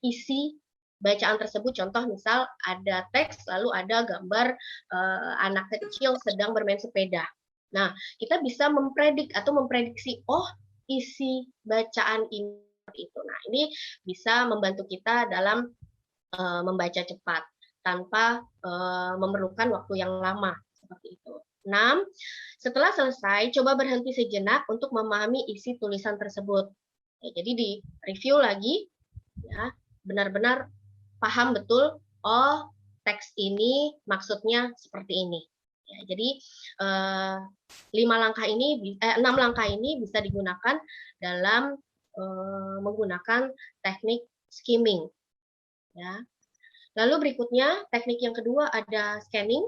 isi bacaan tersebut? Contoh misal ada teks, lalu ada gambar anak kecil sedang bermain sepeda. Nah, kita bisa memprediksi, oh, isi bacaan ini itu. Nah, ini bisa membantu kita dalam membaca cepat tanpa memerlukan waktu yang lama seperti itu. 6. Setelah selesai, coba berhenti sejenak untuk memahami isi tulisan tersebut. Ya, jadi di review lagi, ya, benar-benar paham betul, oh teks ini maksudnya seperti ini. Ya, jadi 6 langkah ini bisa digunakan dalam menggunakan teknik skimming. Ya. Lalu berikutnya, teknik yang kedua ada scanning.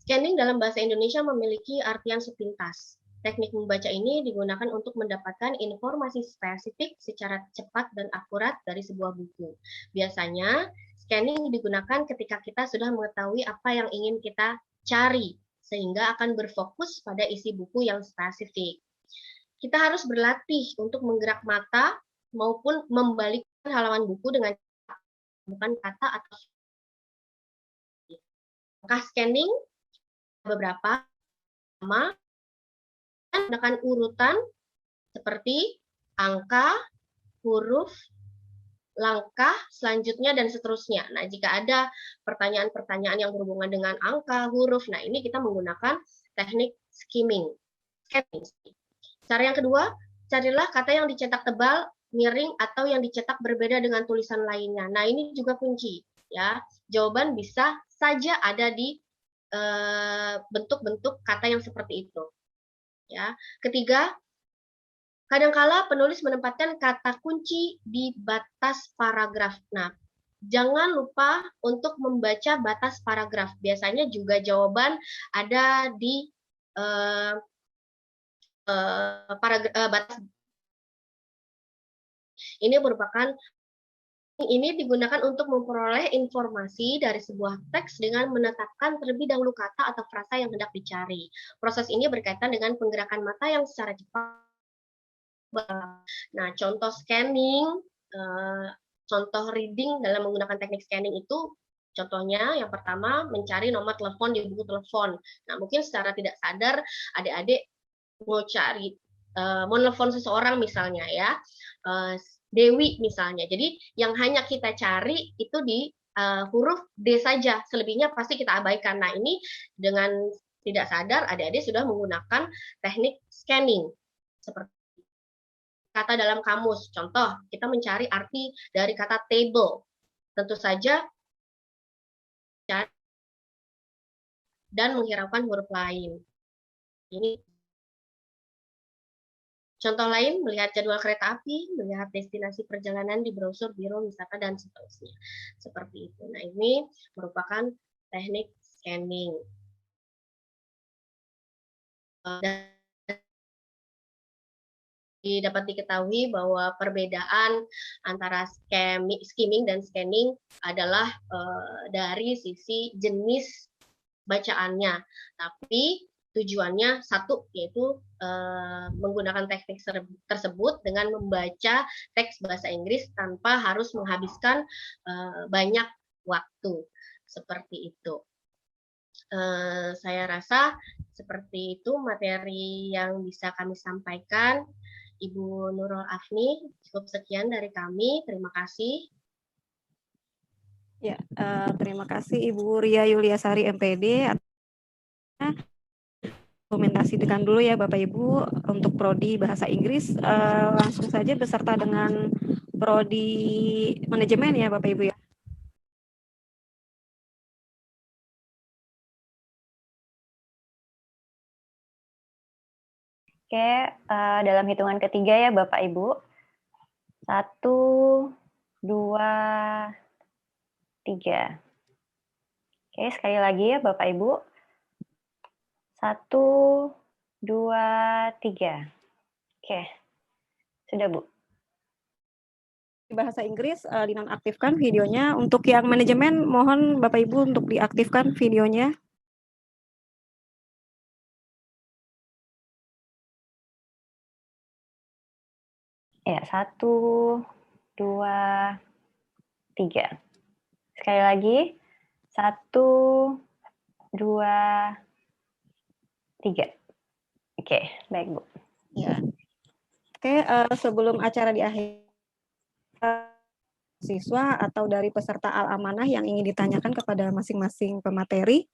Scanning dalam bahasa Indonesia memiliki artian sepintas. Teknik membaca ini digunakan untuk mendapatkan informasi spesifik secara cepat dan akurat dari sebuah buku. Biasanya, scanning digunakan ketika kita sudah mengetahui apa yang ingin kita cari, sehingga akan berfokus pada isi buku yang spesifik. Kita harus berlatih untuk menggerak mata maupun membalikkan halaman buku dengan bukan kata atau langkah scanning beberapa sama menggunakan urutan seperti angka, huruf, langkah, selanjutnya, dan seterusnya. Nah, jika ada pertanyaan-pertanyaan yang berhubungan dengan angka, huruf, nah ini kita menggunakan teknik skimming. Cara yang kedua, carilah kata yang dicetak tebal, miring, atau yang dicetak berbeda dengan tulisan lainnya. Nah, ini juga kunci. Ya, jawaban bisa saja ada di bentuk-bentuk kata yang seperti itu. Ya, ketiga, kadangkala penulis menempatkan kata kunci di batas paragraf. Nah, jangan lupa untuk membaca batas paragraf. Biasanya juga jawaban ada di batas. Ini merupakan ini digunakan untuk memperoleh informasi dari sebuah teks dengan menetapkan terlebih dahulu kata atau frasa yang hendak dicari. Proses ini berkaitan dengan penggerakan mata yang secara cepat. Nah, contoh scanning, contoh reading dalam menggunakan teknik scanning itu, contohnya yang pertama mencari nomor telepon di buku telepon. Nah, mungkin secara tidak sadar adik-adik mau cari, mau nelfon seseorang misalnya ya, Dewi misalnya. Jadi yang hanya kita cari itu di huruf D saja, selebihnya pasti kita abaikan. Nah, ini dengan tidak sadar adik-adik sudah menggunakan teknik scanning. Seperti kata dalam kamus. Contoh, kita mencari arti dari kata table. Tentu saja dan menghiraukan huruf lain. Ini contoh lain, melihat jadwal kereta api, melihat destinasi perjalanan di brosur biro wisata, dan seterusnya. Seperti itu. Nah, ini merupakan teknik scanning. Dan dapat diketahui bahwa perbedaan antara skimming dan scanning adalah dari sisi jenis bacaannya. Tapi tujuannya satu, yaitu menggunakan teknik tersebut dengan membaca teks bahasa Inggris tanpa harus menghabiskan banyak waktu. Seperti itu. Saya rasa seperti itu materi yang bisa kami sampaikan. Ibu Nurul Afni, cukup sekian dari kami. Terima kasih. Ya, terima kasih Ibu Ria Yuliasari MPD. Dokumentasikan dulu ya Bapak Ibu untuk prodi Bahasa Inggris, langsung saja beserta dengan prodi manajemen ya Bapak Ibu ya. Oke, dalam hitungan ketiga ya Bapak Ibu. 1, 2, 3. Oke, sekali lagi ya Bapak Ibu. 1, 2, 3. Oke, sudah Bu. Bahasa Inggris dinonaktifkan videonya. Untuk yang manajemen, mohon Bapak Ibu untuk diaktifkan videonya. Ya, 1, 2, 3. Sekali lagi, 1, 2, 3. Oke, baik Bu. Ya. Oke, sebelum acara diakhiri, siswa atau dari peserta Al-Amanah yang ingin ditanyakan kepada masing-masing pemateri.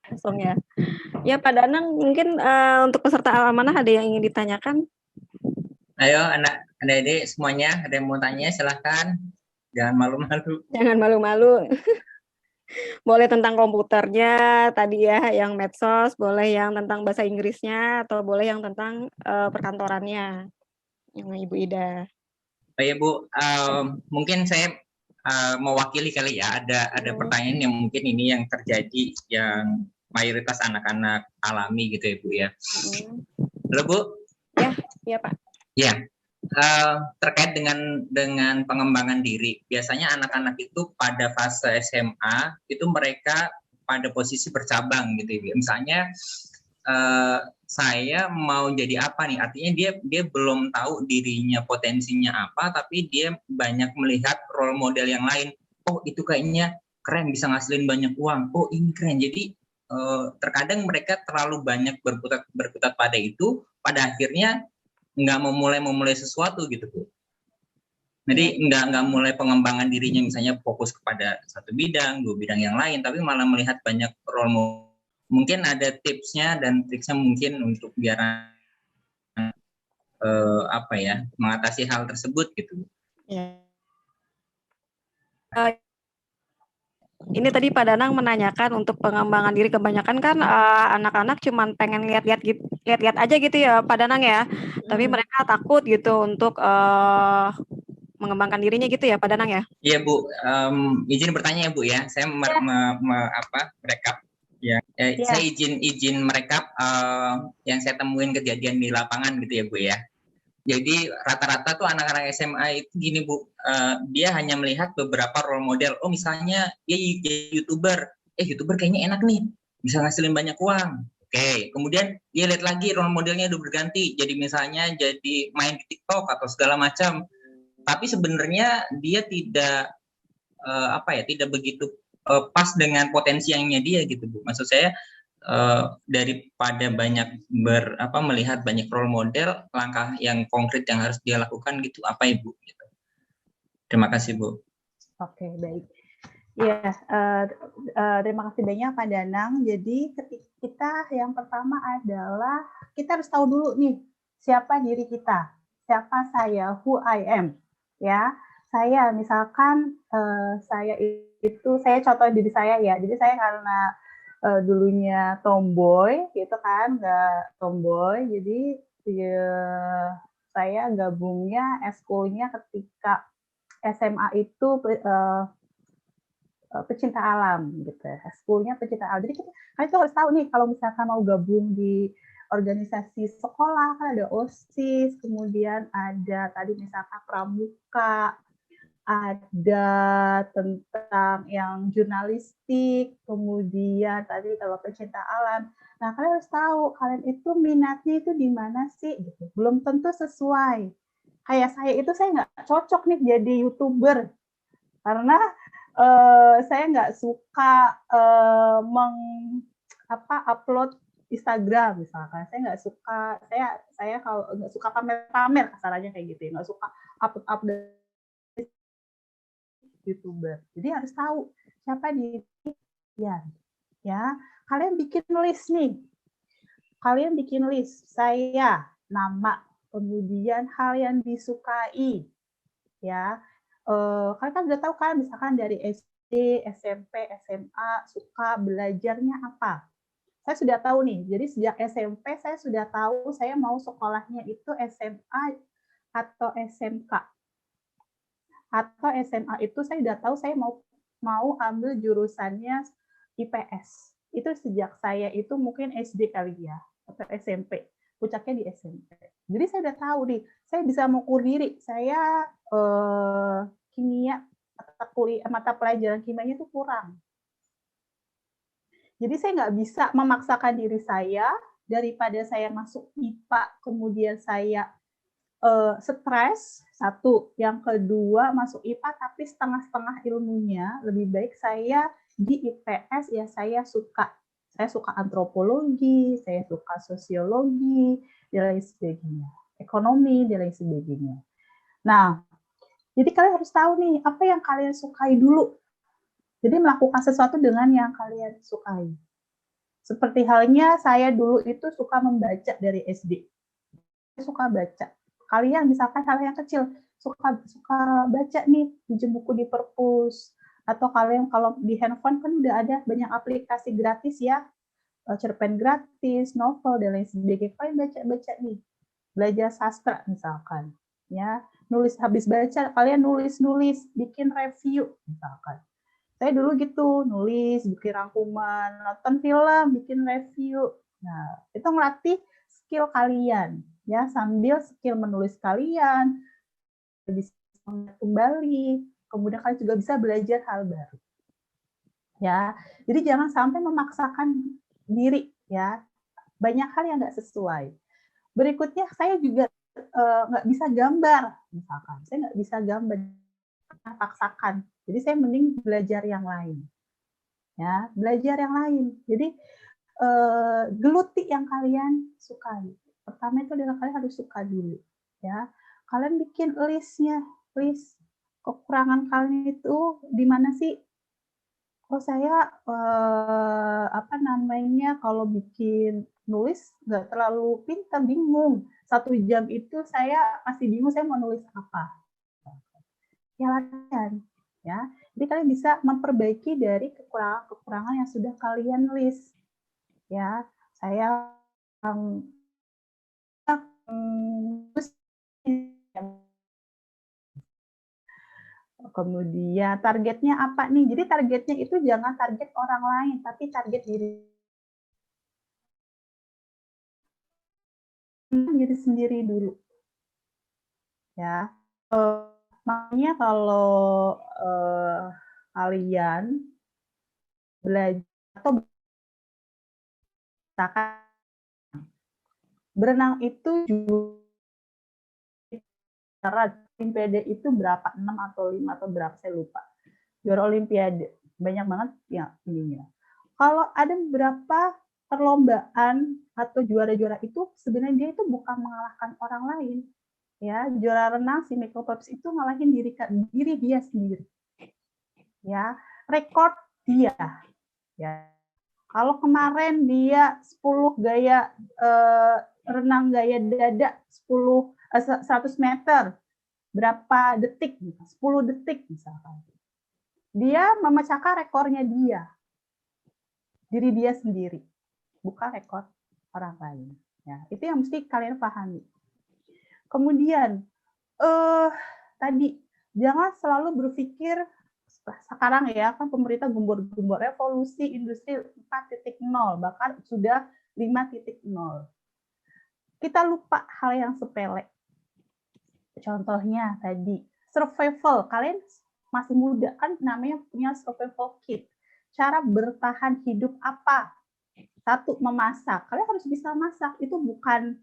langsung ya. Ya Pak Danang, mungkin untuk peserta amanah ada yang ingin ditanyakan? Ayo adik-adik semuanya, ada yang mau tanya silahkan. Jangan malu-malu. Jangan malu-malu. Boleh tentang komputernya tadi ya, yang medsos, boleh yang tentang bahasa Inggrisnya, atau boleh yang tentang perkantorannya, yang Ibu Ida. Oh ya Bu, mungkin saya mewakili kali ya, ada pertanyaan yang mungkin ini yang terjadi, yang mayoritas anak-anak alami gitu ya Bu ya. Halo Bu? Ya Pak. Ya, terkait dengan pengembangan diri, biasanya anak-anak itu pada fase SMA itu mereka pada posisi bercabang gitu ya. Misalnya saya mau jadi apa nih, artinya dia belum tahu dirinya potensinya apa, tapi dia banyak melihat role model yang lain. Oh itu kayaknya keren, bisa ngasilin banyak uang. Oh ini keren. Jadi terkadang mereka terlalu banyak berkutat pada itu, pada akhirnya nggak memulai sesuatu gitu Bu. Jadi nggak mulai pengembangan dirinya, misalnya fokus kepada satu bidang, 2 bidang yang lain, tapi malah melihat banyak role model. Mungkin ada tipsnya dan triksnya mungkin untuk biar mengatasi hal tersebut gitu. Ya. Ini tadi Pak Danang menanyakan untuk pengembangan diri, kebanyakan kan anak-anak cuman pengen lihat-lihat aja gitu ya Pak Danang ya, tapi mereka takut gitu untuk mengembangkan dirinya gitu ya Pak Danang ya. Iya Bu, izin bertanya ya Bu ya, saya merekap ya. Saya izin merekap yang saya temuin kejadian di lapangan gitu ya Bu ya. Jadi rata-rata tuh anak-anak SMA itu gini Bu, dia hanya melihat beberapa role model. Oh misalnya dia YouTuber, YouTuber kayaknya enak nih, bisa ngasilin banyak uang. Oke, kemudian dia lihat lagi role modelnya udah berganti, jadi misalnya jadi main di TikTok atau segala macam. Tapi sebenarnya dia tidak tidak begitu pas dengan potensinya dia gitu Bu. Maksud saya daripada banyak melihat banyak role model, langkah yang konkret yang harus dia lakukan gitu apa Ibu? Gitu. Terima kasih Bu. Oke, baik. Ya, terima kasih banyak Pak Danang. Jadi kita yang pertama adalah kita harus tahu dulu nih siapa diri kita, siapa saya, who I am. Ya, saya misalkan saya contoh diri saya ya. Jadi saya karena dulunya tomboy gitu kan, nggak tomboy, jadi saya gabungnya eskulnya ketika SMA itu pecinta alam gitu, eskulnya pecinta alam. Jadi kita harus tahu nih kalau misalkan mau gabung di organisasi sekolah kan ada OSIS, kemudian ada tadi misalkan pramuka, ada tentang yang jurnalistik, kemudian tadi kalau pecinta alam. Nah, kalian harus tahu kalian itu minatnya itu di mana sih gitu. Belum tentu sesuai. Kayak saya itu saya nggak cocok nih jadi YouTuber karena saya nggak suka upload Instagram misalkan. Saya nggak suka, saya kalau nggak suka pamer-pamer kasarannya kayak gitu ya, nggak suka upload YouTuber. Jadi harus tahu siapa diri kalian. Ya, kalian bikin list nih. Kalian bikin list saya, nama, kemudian hal yang disukai. Ya, kalian kan udah tahu kan, misalkan dari SD, SMP, SMA suka belajarnya apa. Saya sudah tahu nih. Jadi sejak SMP saya sudah tahu saya mau sekolahnya itu SMA atau SMK. Atau SMA itu saya udah tahu saya mau ambil jurusannya IPS. Itu sejak saya itu mungkin SD kali ya, atau SMP. Puncaknya di SMP. Jadi saya udah tahu nih, saya bisa mengukur diri. Saya kimia, mata pelajaran kimianya itu kurang. Jadi saya nggak bisa memaksakan diri saya, daripada saya masuk IPA, kemudian saya stres, satu. Yang kedua, masuk IPA tapi setengah-setengah ilmunya, lebih baik saya di IPS ya saya suka. Saya suka antropologi, saya suka sosiologi, dan lain sebagainya. Ekonomi, dan lain sebagainya. Nah, jadi kalian harus tahu nih, apa yang kalian sukai dulu. Jadi melakukan sesuatu dengan yang kalian sukai. Seperti halnya saya dulu itu suka membaca dari SD. Saya suka baca. Kalian misalkan hal yang kecil, suka baca nih, pinjam buku di perpus, atau kalian kalau di handphone kan udah ada banyak aplikasi gratis ya, cerpen gratis, novel dan lain sebagainya. Kalian baca nih, belajar sastra misalkan, ya, habis baca kalian nulis, bikin review misalkan. Saya dulu gitu, nulis, bikin rangkuman, nonton film, bikin review. Nah, itu ngelatih skill kalian, ya, sambil skill menulis kalian, bisa kembali, kemudian kalian juga bisa belajar hal baru. Ya, jadi jangan sampai memaksakan diri, ya. Banyak hal yang nggak sesuai. Berikutnya, saya juga nggak bisa gambar, misalkan. Saya nggak bisa gambar, paksakan. Jadi saya mending belajar yang lain. Ya, belajar yang lain. Jadi geluti yang kalian sukai. Pertama itu adalah kalian harus suka dulu. Ya, kalian bikin list kekurangan kalian itu di mana sih? Oh saya kalau bikin nulis nggak terlalu pintar, bingung. 1 jam itu saya masih bingung saya mau nulis apa. Ya latihan, ya. Jadi kalian bisa memperbaiki dari kekurangan yang sudah kalian list. Ya, saya kemudian targetnya apa nih? Jadi targetnya itu jangan target orang lain, tapi target diri sendiri dulu. Ya, makanya kalau kalian belajar atau berenang itu juga Olimpiade itu berapa? 6 atau 5 atau berapa, saya lupa. Juara Olimpiade. Banyak banget ya ininya. Kalau ada beberapa perlombaan atau juara-juara itu sebenarnya dia itu bukan mengalahkan orang lain. Ya, juara renang si Michael Phelps itu ngalahin diri dia sendiri. Ya, rekor dia. Ya. Kalau kemarin dia 10 gaya renang gaya dada 100 meter berapa detik, 10 detik misalkan. Dia memecahkan rekornya diri dia sendiri, bukan rekor orang lain. Ya, itu yang mesti kalian pahami. Kemudian, tadi jangan selalu berpikir sekarang ya kan pemerintah gembor-gembor revolusi industri 4.0 bahkan sudah 5.0. Kita lupa hal yang sepele. Contohnya tadi survival, kalian masih muda kan namanya punya survival kit. Cara bertahan hidup apa? 1, memasak. Kalian harus bisa masak. Itu bukan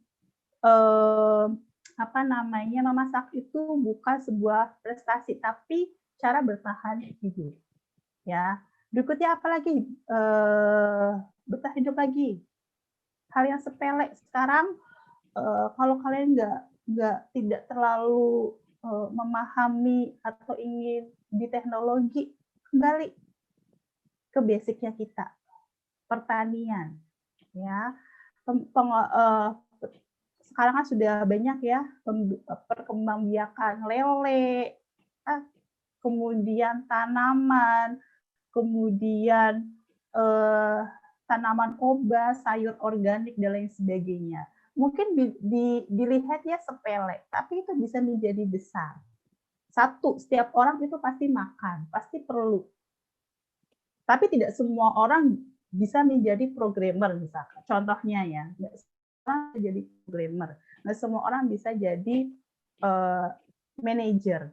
memasak itu bukan sebuah prestasi, tapi cara bertahan hidup. Ya. Berikutnya apa lagi? Bertahan hidup lagi. Hal yang sepele sekarang kalau kalian tidak terlalu memahami atau ingin di teknologi, kembali ke basicnya kita, pertanian, ya. Sekarang kan sudah banyak ya perkembangbiakan lele, kemudian tanaman, kemudian tanaman obat, sayur organik dan lain sebagainya. Mungkin dilihatnya sepele, tapi itu bisa menjadi besar. 1, setiap orang itu pasti makan, pasti perlu. Tapi tidak semua orang bisa menjadi programmer misalkan. Contohnya ya, nggak semua orang bisa jadi programmer, nggak semua orang bisa jadi manajer.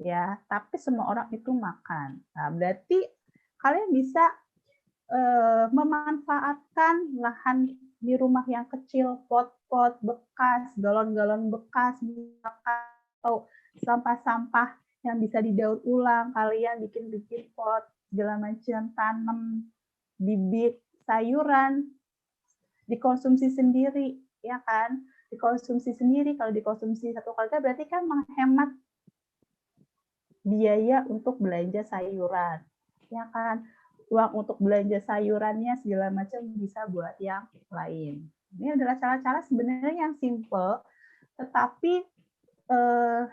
Ya, tapi semua orang itu makan. Nah, berarti kalian bisa memanfaatkan lahan di rumah yang kecil, pot-pot bekas, galon-galon bekas, atau sampah-sampah yang bisa didaur ulang, kalian bikin pot, segala macam, tanam bibit sayuran, dikonsumsi sendiri, ya kan? Dikonsumsi sendiri, kalau dikonsumsi satu keluarga berarti kan menghemat biaya untuk belanja sayuran, ya kan? uang untuk belanja sayurannya segala macam bisa buat yang lain. Ini adalah cara-cara sebenarnya yang simple, tetapi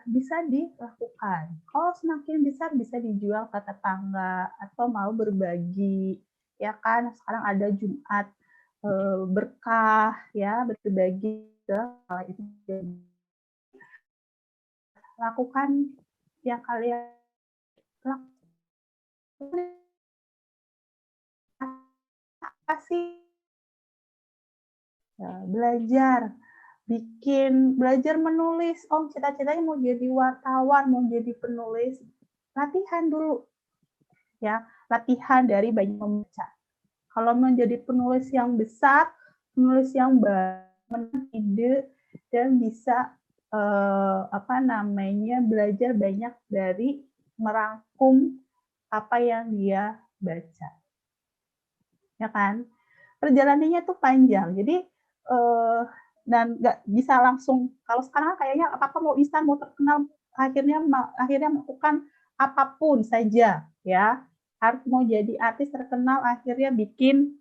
bisa dilakukan. Kalau semakin besar bisa dijual ke tetangga atau mau berbagi, ya kan? Sekarang ada Jumat berkah, ya, berbagi ke itu. Lakukan yang kalian lakukan apa sih? Belajar, belajar menulis. Oh, cita-citanya mau jadi wartawan, mau jadi penulis. Latihan dulu, ya, latihan dari banyak membaca. Kalau mau jadi penulis yang besar, penulis yang banyak ide dan bisa belajar banyak dari merangkum apa yang dia baca, ya kan? Perjalanannya tuh panjang, jadi dan nggak bisa langsung. Kalau sekarang kayaknya apa-apa mau instan, mau terkenal, akhirnya melakukan apapun saja, ya. Harus mau jadi artis terkenal, akhirnya bikin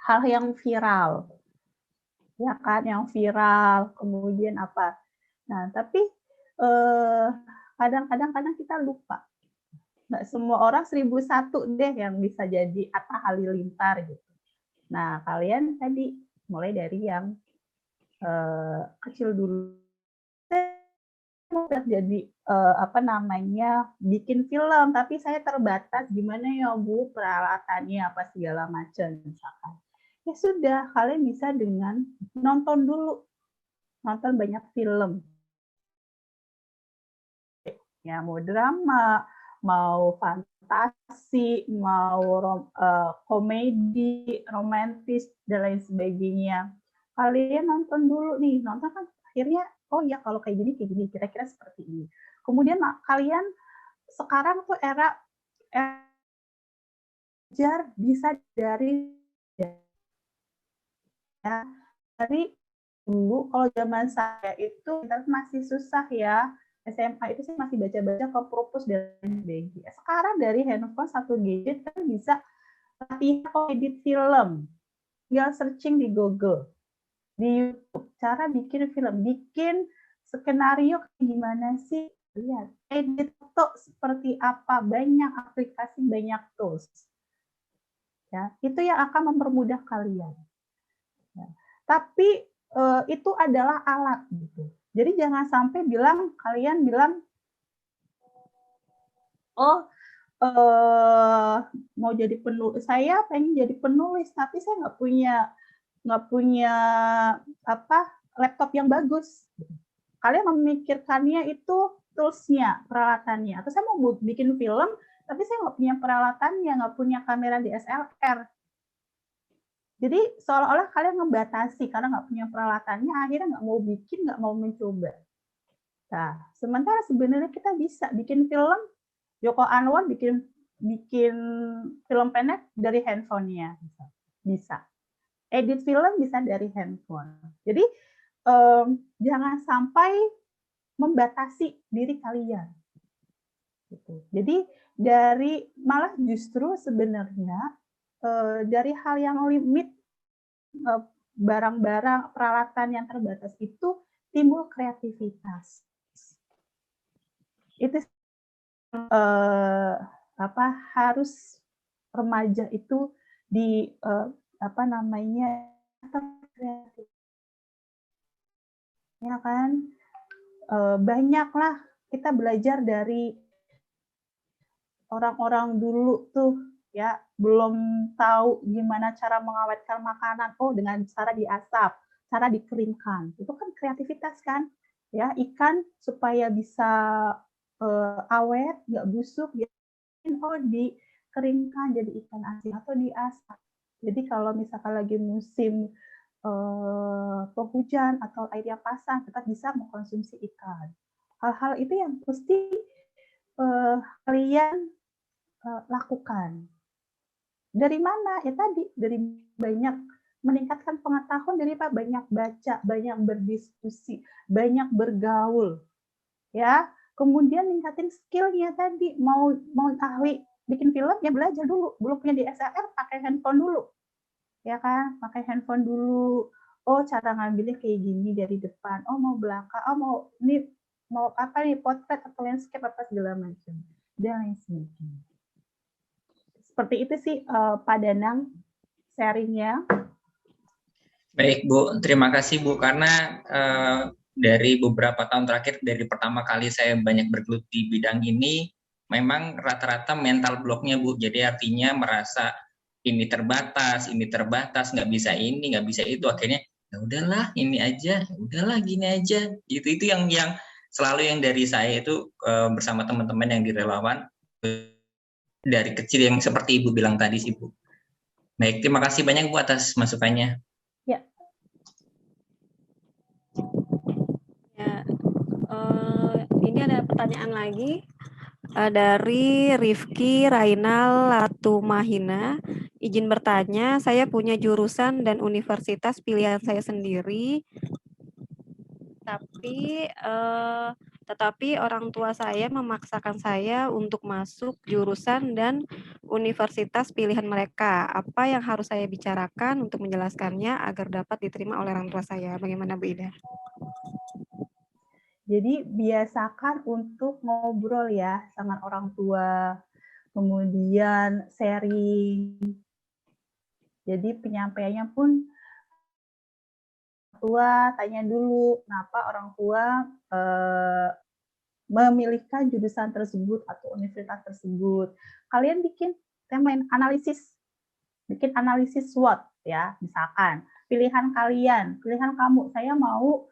hal yang viral, ya kan, yang viral, kemudian apa. Nah, tapi kadang-kadang kita lupa. Nggak semua orang 1001 deh yang bisa jadi Atta Halilintar gitu. Nah, kalian tadi mulai dari yang kecil dulu. Saya jadi bikin film, tapi saya terbatas, gimana ya Bu peralatannya apa segala macam misalkan. Ya sudah, kalian bisa dengan nonton dulu, nonton banyak film. Ya, mau drama, mau fantasi, mau komedi, romantis, dan lain sebagainya. Kalian nonton dulu nih, nonton kan akhirnya, oh ya kalau kayak gini, kira-kira seperti ini. Kemudian kalian sekarang tuh era belajar bisa dari dulu. Kalau zaman saya itu masih susah ya. SMA itu sih masih baca-baca ke perpus dan sebagainya. Sekarang dari handphone satu gadget kan bisa latihan edit film. Tinggal searching di Google, di YouTube, cara bikin film, bikin skenario gimana sih? Lihat, edit foto seperti apa, banyak aplikasi, banyak tools. Ya, itu yang akan mempermudah kalian. Ya. Tapi itu adalah alat gitu. Jadi jangan sampai kalian bilang, oh mau jadi penulis, saya pengen jadi penulis, tapi saya nggak punya laptop yang bagus. Kalian memikirkannya itu tools-nya, peralatannya. Atau saya mau bikin film, tapi saya nggak punya peralatannya, nggak punya kamera DSLR. Jadi seolah-olah kalian ngebatasi karena nggak punya peralatannya, akhirnya nggak mau bikin, nggak mau mencoba. Nah, sementara sebenarnya kita bisa bikin film. Joko Anwar bikin film pendek dari handphonenya, bisa. Edit film bisa dari handphone. Jadi jangan sampai membatasi diri kalian. Gitu. Jadi malah justru sebenarnya dari hal yang limit, barang-barang, peralatan yang terbatas itu timbul kreativitas. Itu harus remaja itu ya kan, banyaklah kita belajar dari orang-orang dulu tuh, ya, belum tahu gimana cara mengawetkan makanan, oh dengan cara diasap, cara dikeringkan, itu kan kreativitas kan, ya, ikan supaya bisa awet, nggak busuk, oh dikeringkan jadi ikan asin atau diasap. Jadi kalau misalkan lagi musim penghujan atau air yang pasang, kita bisa mengkonsumsi ikan. Hal-hal itu yang mesti kalian lakukan. Dari mana? Ya tadi, dari banyak meningkatkan pengetahuan, dari banyak baca, banyak berdiskusi, banyak bergaul. Ya, kemudian ningkatin skill-nya tadi, mau ahli bikin film ya belajar dulu, belum punya DSLR pakai handphone dulu, ya kan, pakai handphone dulu. Oh cara ngambilnya kayak gini dari depan, oh mau belakang, oh mau ini mau apa nih, potret atau landscape apa segala macam dan lain sebagainya. Seperti itu sih Pak Danang sharingnya. Baik Bu, terima kasih Bu, karena dari beberapa tahun terakhir, dari pertama kali saya banyak bergelut di bidang ini, memang rata-rata mental blocknya Bu, jadi artinya merasa ini terbatas, nggak bisa ini, nggak bisa itu, akhirnya ya udahlah ini aja, ya udahlah gini aja, gitu. Itu yang selalu yang dari saya itu bersama teman-teman yang di relawan dari kecil yang seperti Ibu bilang tadi sih Bu. Baik, terima kasih banyak Bu atas masukannya. Ya. Ya, ini ada pertanyaan lagi dari Rifki Rainal Latumahina. Izin bertanya, saya punya jurusan dan universitas pilihan saya sendiri, tetapi orang tua saya memaksakan saya untuk masuk jurusan dan universitas pilihan mereka. Apa yang harus saya bicarakan untuk menjelaskannya agar dapat diterima oleh orang tua saya? Bagaimana Bu Ida? Jadi biasakan untuk ngobrol ya sama orang tua, kemudian sharing. Jadi penyampaiannya pun tua tanya dulu kenapa orang tua memilihkan jurusan tersebut atau universitas tersebut. Kalian bikin analisis, bikin analisis SWOT ya, misalkan pilihan kalian, pilihan kamu, saya mau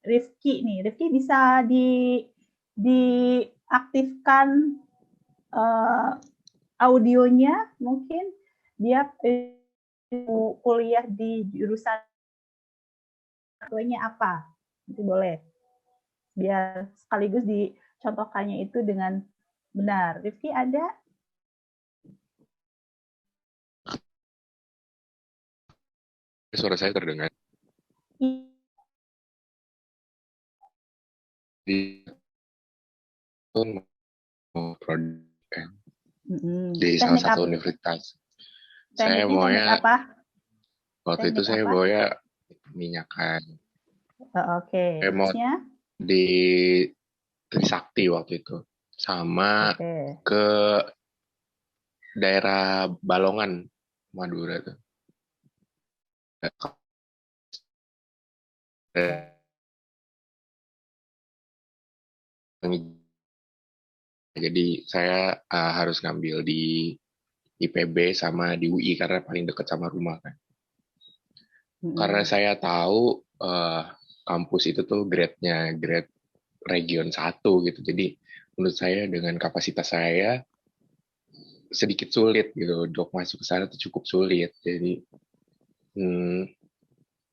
Rifki nih, Rifki bisa diaktifkan audionya, mungkin dia kuliah di jurusan satunya apa, itu boleh, biar sekaligus dicontohkannya itu dengan benar. Rifki ada? Suara saya terdengar. Di mau produk di salah satu universitas. Saya maunya apa? Waktu itu saya maunya minyakan. Oke. Saya mau di Trisakti waktu itu, sama ke daerah Balongan, Madura tuh. Jadi saya harus ngambil di IPB sama di UI karena paling dekat sama rumah kan. Karena saya tahu kampus itu tuh grade-nya grade region 1 gitu. Jadi menurut saya dengan kapasitas saya sedikit sulit gitu untuk masuk ke sana tuh cukup sulit. Jadi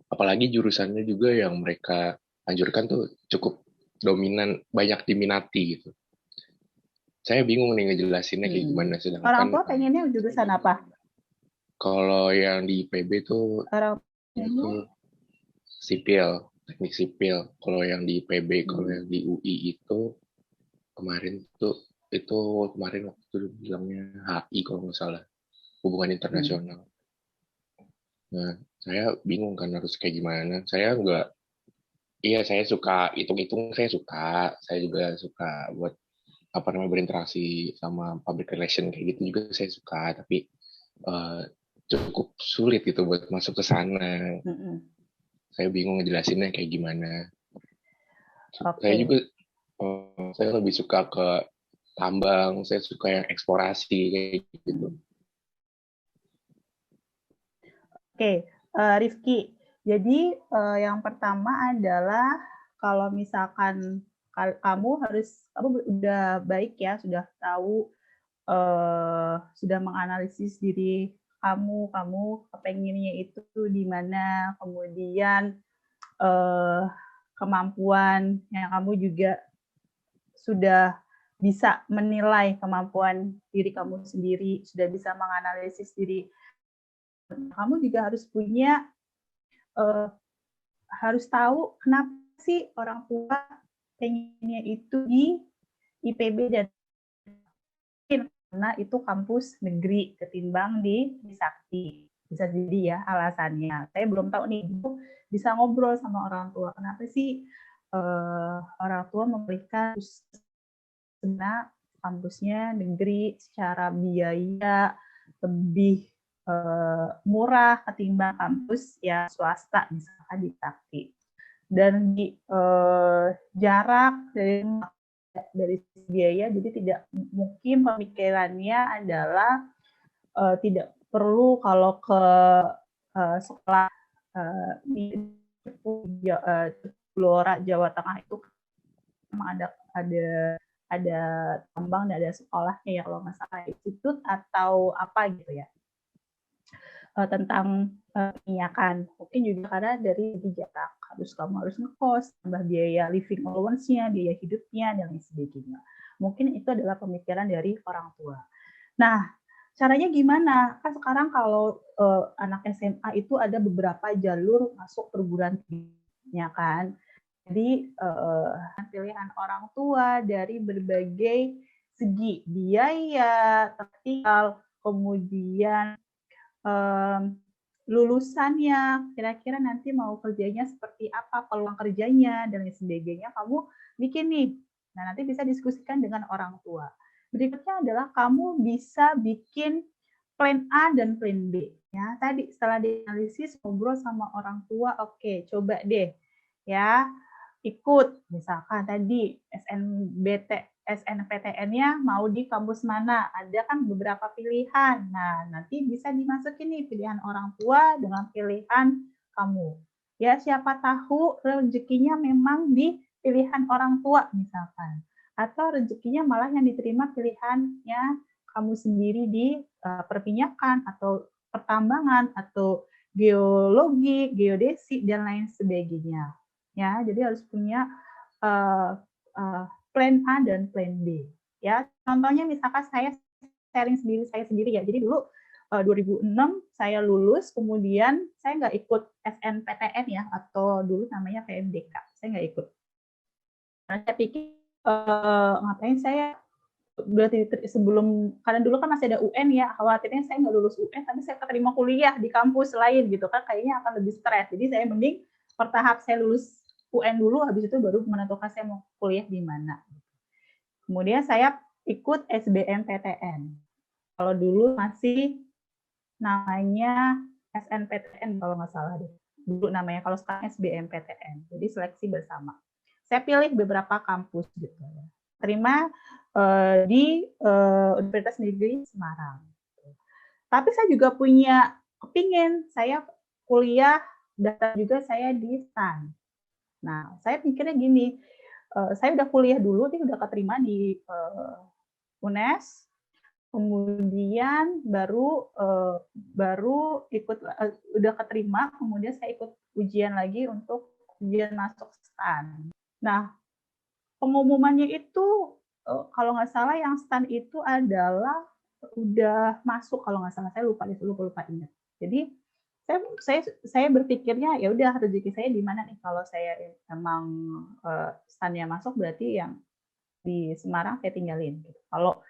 apalagi jurusannya juga yang mereka anjurkan tuh cukup dominan, banyak diminati gitu. Saya bingung nih ngejelasinnya kayak gimana. Sedangkan orang tua pengennya jurusan apa? Kalau yang di IPB tuh itu sipil, teknik sipil. Kalau yang di IPB, kalau yang di UI itu kemarin waktu itu bilangnya HI kalau nggak salah, hubungan internasional. Nah, saya bingung kan harus kayak gimana. Saya suka hitung-hitung, saya juga suka buat berinteraksi sama public relation kayak gitu juga saya suka, tapi cukup sulit gitu buat masuk ke sana. Saya bingung ngejelasinnya kayak gimana. Saya juga saya lebih suka ke tambang, saya suka yang eksplorasi kayak gitu. Oke, Rifki. Jadi yang pertama adalah kalau misalkan kamu udah baik ya, sudah tahu, sudah menganalisis diri kamu kepenginnya itu di mana, kemudian kemampuan yang kamu juga sudah bisa menilai kemampuan diri kamu sendiri, sudah bisa menganalisis diri. Kamu juga harus harus tahu kenapa sih orang tua pengennya itu di IPB dan karena itu kampus negeri ketimbang di Sakti. Bisa jadi ya alasannya. Saya belum tahu nih, Ibu bisa ngobrol sama orang tua. Kenapa sih orang tua memberikan karena kampusnya negeri secara biaya lebih murah ketimbang kampus ya swasta misalkan di Sakti. Dan di jarak dari biaya, jadi tidak mungkin pemikirannya adalah tidak perlu kalau ke sekolah di Blora Jawa Tengah itu memang ada tambang dan ada sekolahnya ya kalau nggak salah institut atau apa gitu ya tentang minyakan. Mungkin juga karena dari jarak kamu harus ngekos, tambah biaya living allowance-nya, biaya hidupnya dan lain sebagainya. Mungkin itu adalah pemikiran dari orang tua. Nah, caranya gimana? Kan sekarang kalau anak SMA itu ada beberapa jalur masuk perguruan tingginya kan. Jadi pilihan orang tua dari berbagai segi biaya, teknikal, kemudian lulusannya, kira-kira nanti mau kerjanya seperti apa, peluang kerjanya, dan lain sebagainya, kamu bikin nih. Nah, nanti bisa diskusikan dengan orang tua. Berikutnya adalah kamu bisa bikin plan A dan plan B. Ya, tadi setelah dianalisis, ngobrol sama orang tua, oke, coba deh, ya, ikut, misalkan tadi SNPTN-nya mau di kampus mana, ada kan beberapa pilihan. Nah, nanti bisa dimasukin nih pilihan orang tua dengan pilihan kamu. Ya, siapa tahu rezekinya memang di pilihan orang tua misalkan. Atau rezekinya malah yang diterima pilihannya kamu sendiri di perminyakan atau pertambangan atau geologi, geodesi dan lain sebagainya. Ya, jadi harus punya plan A dan plan B. Ya, contohnya misalkan saya sharing saya sendiri ya. Jadi dulu 2006 saya lulus, kemudian saya nggak ikut SNPTN ya, atau dulu namanya PMDK. Saya nggak ikut. Karena saya pikir ngapain saya berarti sebelum, karena dulu kan masih ada UN ya, khawatirnya saya nggak lulus UN, tapi saya keterima kuliah di kampus lain gitu kan, kayaknya akan lebih stres. Jadi saya mending bertahap saya lulus UN dulu, habis itu baru menentukan saya mau kuliah di mana. Kemudian saya ikut SBMPTN. Kalau dulu masih namanya SNPTN kalau nggak salah deh. Dulu namanya, kalau sekarang SBMPTN. Jadi seleksi bersama. Saya pilih beberapa kampus gitu ya. Terima di Universitas Negeri Semarang. Tapi saya juga punya kepingin saya kuliah data juga saya di STAN. Nah, saya pikirnya gini, saya udah kuliah dulu, udah keterima di UNES, kemudian baru ikut, udah keterima, kemudian saya ikut ujian lagi untuk ujian masuk STAN. Nah, pengumumannya itu kalau nggak salah yang STAN itu adalah udah masuk, kalau nggak salah, saya lupa ingat. Jadi saya berpikirnya ya udah rezeki saya di mana nih, kalau saya emang STAN-nya masuk berarti yang di Semarang saya tinggalin. Gitu. Kalau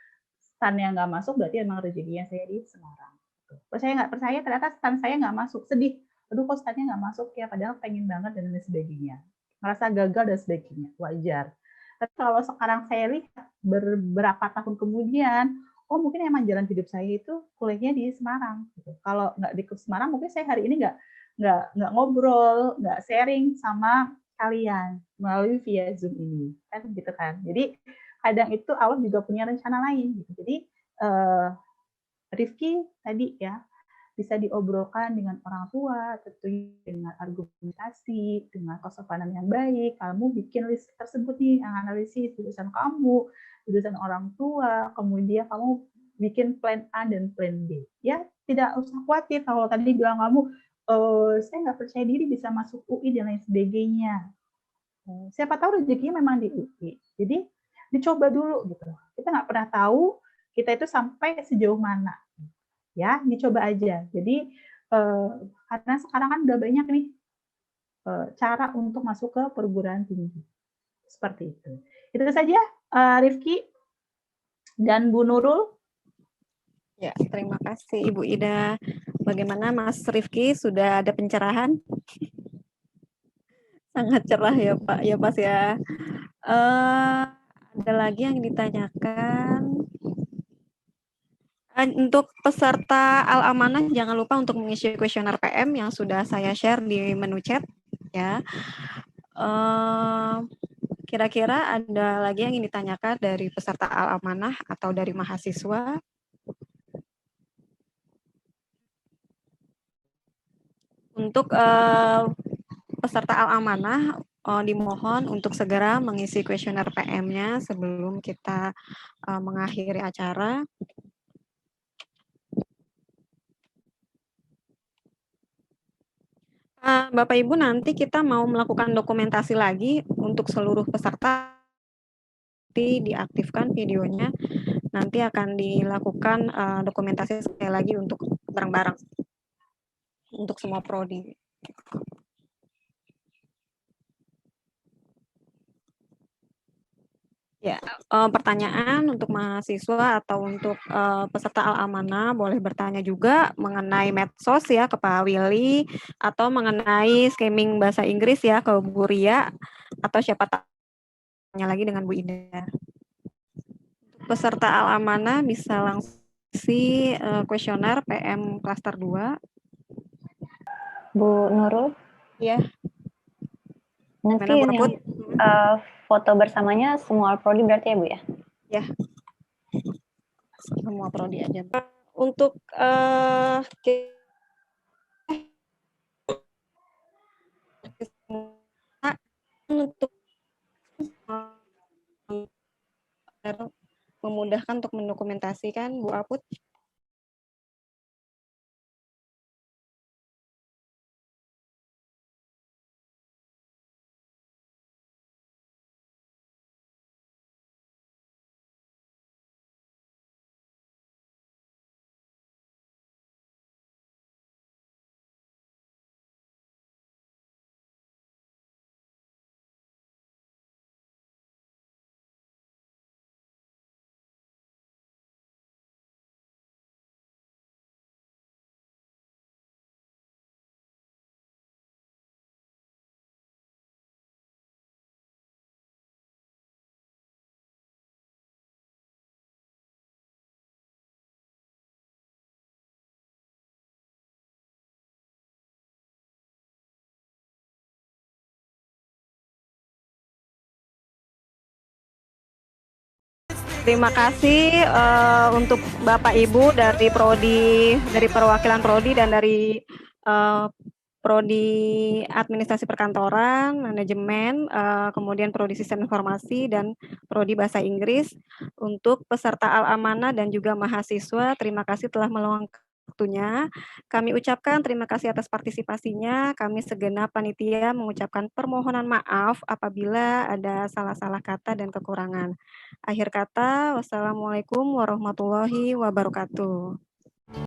STAN-nya nggak masuk berarti emang rezekinya saya di Semarang. Gitu. Terus saya nggak percaya ternyata STAN saya nggak masuk, sedih. Aduh kok STAN-nya nggak masuk ya, padahal pengen banget dan lain sebagainya. Merasa gagal dan sebagainya, wajar. Tapi kalau sekarang saya lihat beberapa tahun kemudian, oh mungkin emang jalan hidup saya itu kuliahnya di Semarang. Gitu. Kalau nggak di Semarang, mungkin saya hari ini nggak ngobrol, nggak sharing sama kalian melalui via Zoom ini, kan gitu kan. Jadi kadang itu Allah juga punya rencana lain. Gitu. Jadi Rifki tadi ya bisa diobrolkan dengan orang tua, tentunya dengan argumentasi, dengan kesopanan yang baik. Kamu bikin list tersebut nih, analisis jurusan kamu, jurusan orang tua, kemudian kamu bikin plan A dan plan B. Ya, tidak usah khawatir kalau tadi bilang kamu, saya nggak percaya diri bisa masuk UI dan lain sebagainya. Siapa tahu rezekinya memang di UI. Jadi dicoba dulu gitu. Kita nggak pernah tahu kita itu sampai sejauh mana. Ya, dicoba aja. Jadi karena sekarang kan udah banyak nih cara untuk masuk ke perguruan tinggi. Seperti itu. Itu saja Rifki dan Bu Nurul. Ya, terima kasih Ibu Ida. Bagaimana Mas Rifki, sudah ada pencerahan? Sangat cerah ya Pak, ya Pas ya. Ada lagi yang ditanyakan. Untuk peserta Al-Amanah jangan lupa untuk mengisi kuesioner PM yang sudah saya share di menu chat ya. Kira-kira ada lagi yang ingin ditanyakan dari peserta Al-Amanah atau dari mahasiswa? Untuk peserta Al-Amanah dimohon untuk segera mengisi kuesioner PM-nya sebelum kita mengakhiri acara. Bapak Ibu, nanti kita mau melakukan dokumentasi lagi untuk seluruh peserta. Diaktifkan videonya, nanti akan dilakukan dokumentasi sekali lagi untuk bareng-bareng untuk semua prodi. Ya, pertanyaan untuk mahasiswa atau untuk peserta Al-Amanah boleh bertanya juga mengenai medsos ya ke Pak Willy, atau mengenai scamming bahasa Inggris ya ke Bu Ria, atau siapa tanya lagi dengan Bu Ida. Untuk peserta Al-Amanah bisa langsung isi kuesioner PM klaster 2. Bu Nurul? Iya. Nanti Gimana, Bu yang Aput? foto bersamanya semua prodi berarti ya Bu ya? Ya, semua prodi aja. Untuk untuk memudahkan untuk mendokumentasikan, Bu Aput. Terima kasih untuk Bapak Ibu dari perwakilan prodi dan dari prodi administrasi perkantoran, manajemen, kemudian prodi sistem informasi dan prodi bahasa Inggris. Untuk peserta Al-Amanah dan juga mahasiswa, terima kasih telah meluangkan waktunya. Kami ucapkan terima kasih atas partisipasinya. Kami segenap panitia mengucapkan permohonan maaf apabila ada salah-salah kata dan kekurangan. Akhir kata, wassalamualaikum warahmatullahi wabarakatuh.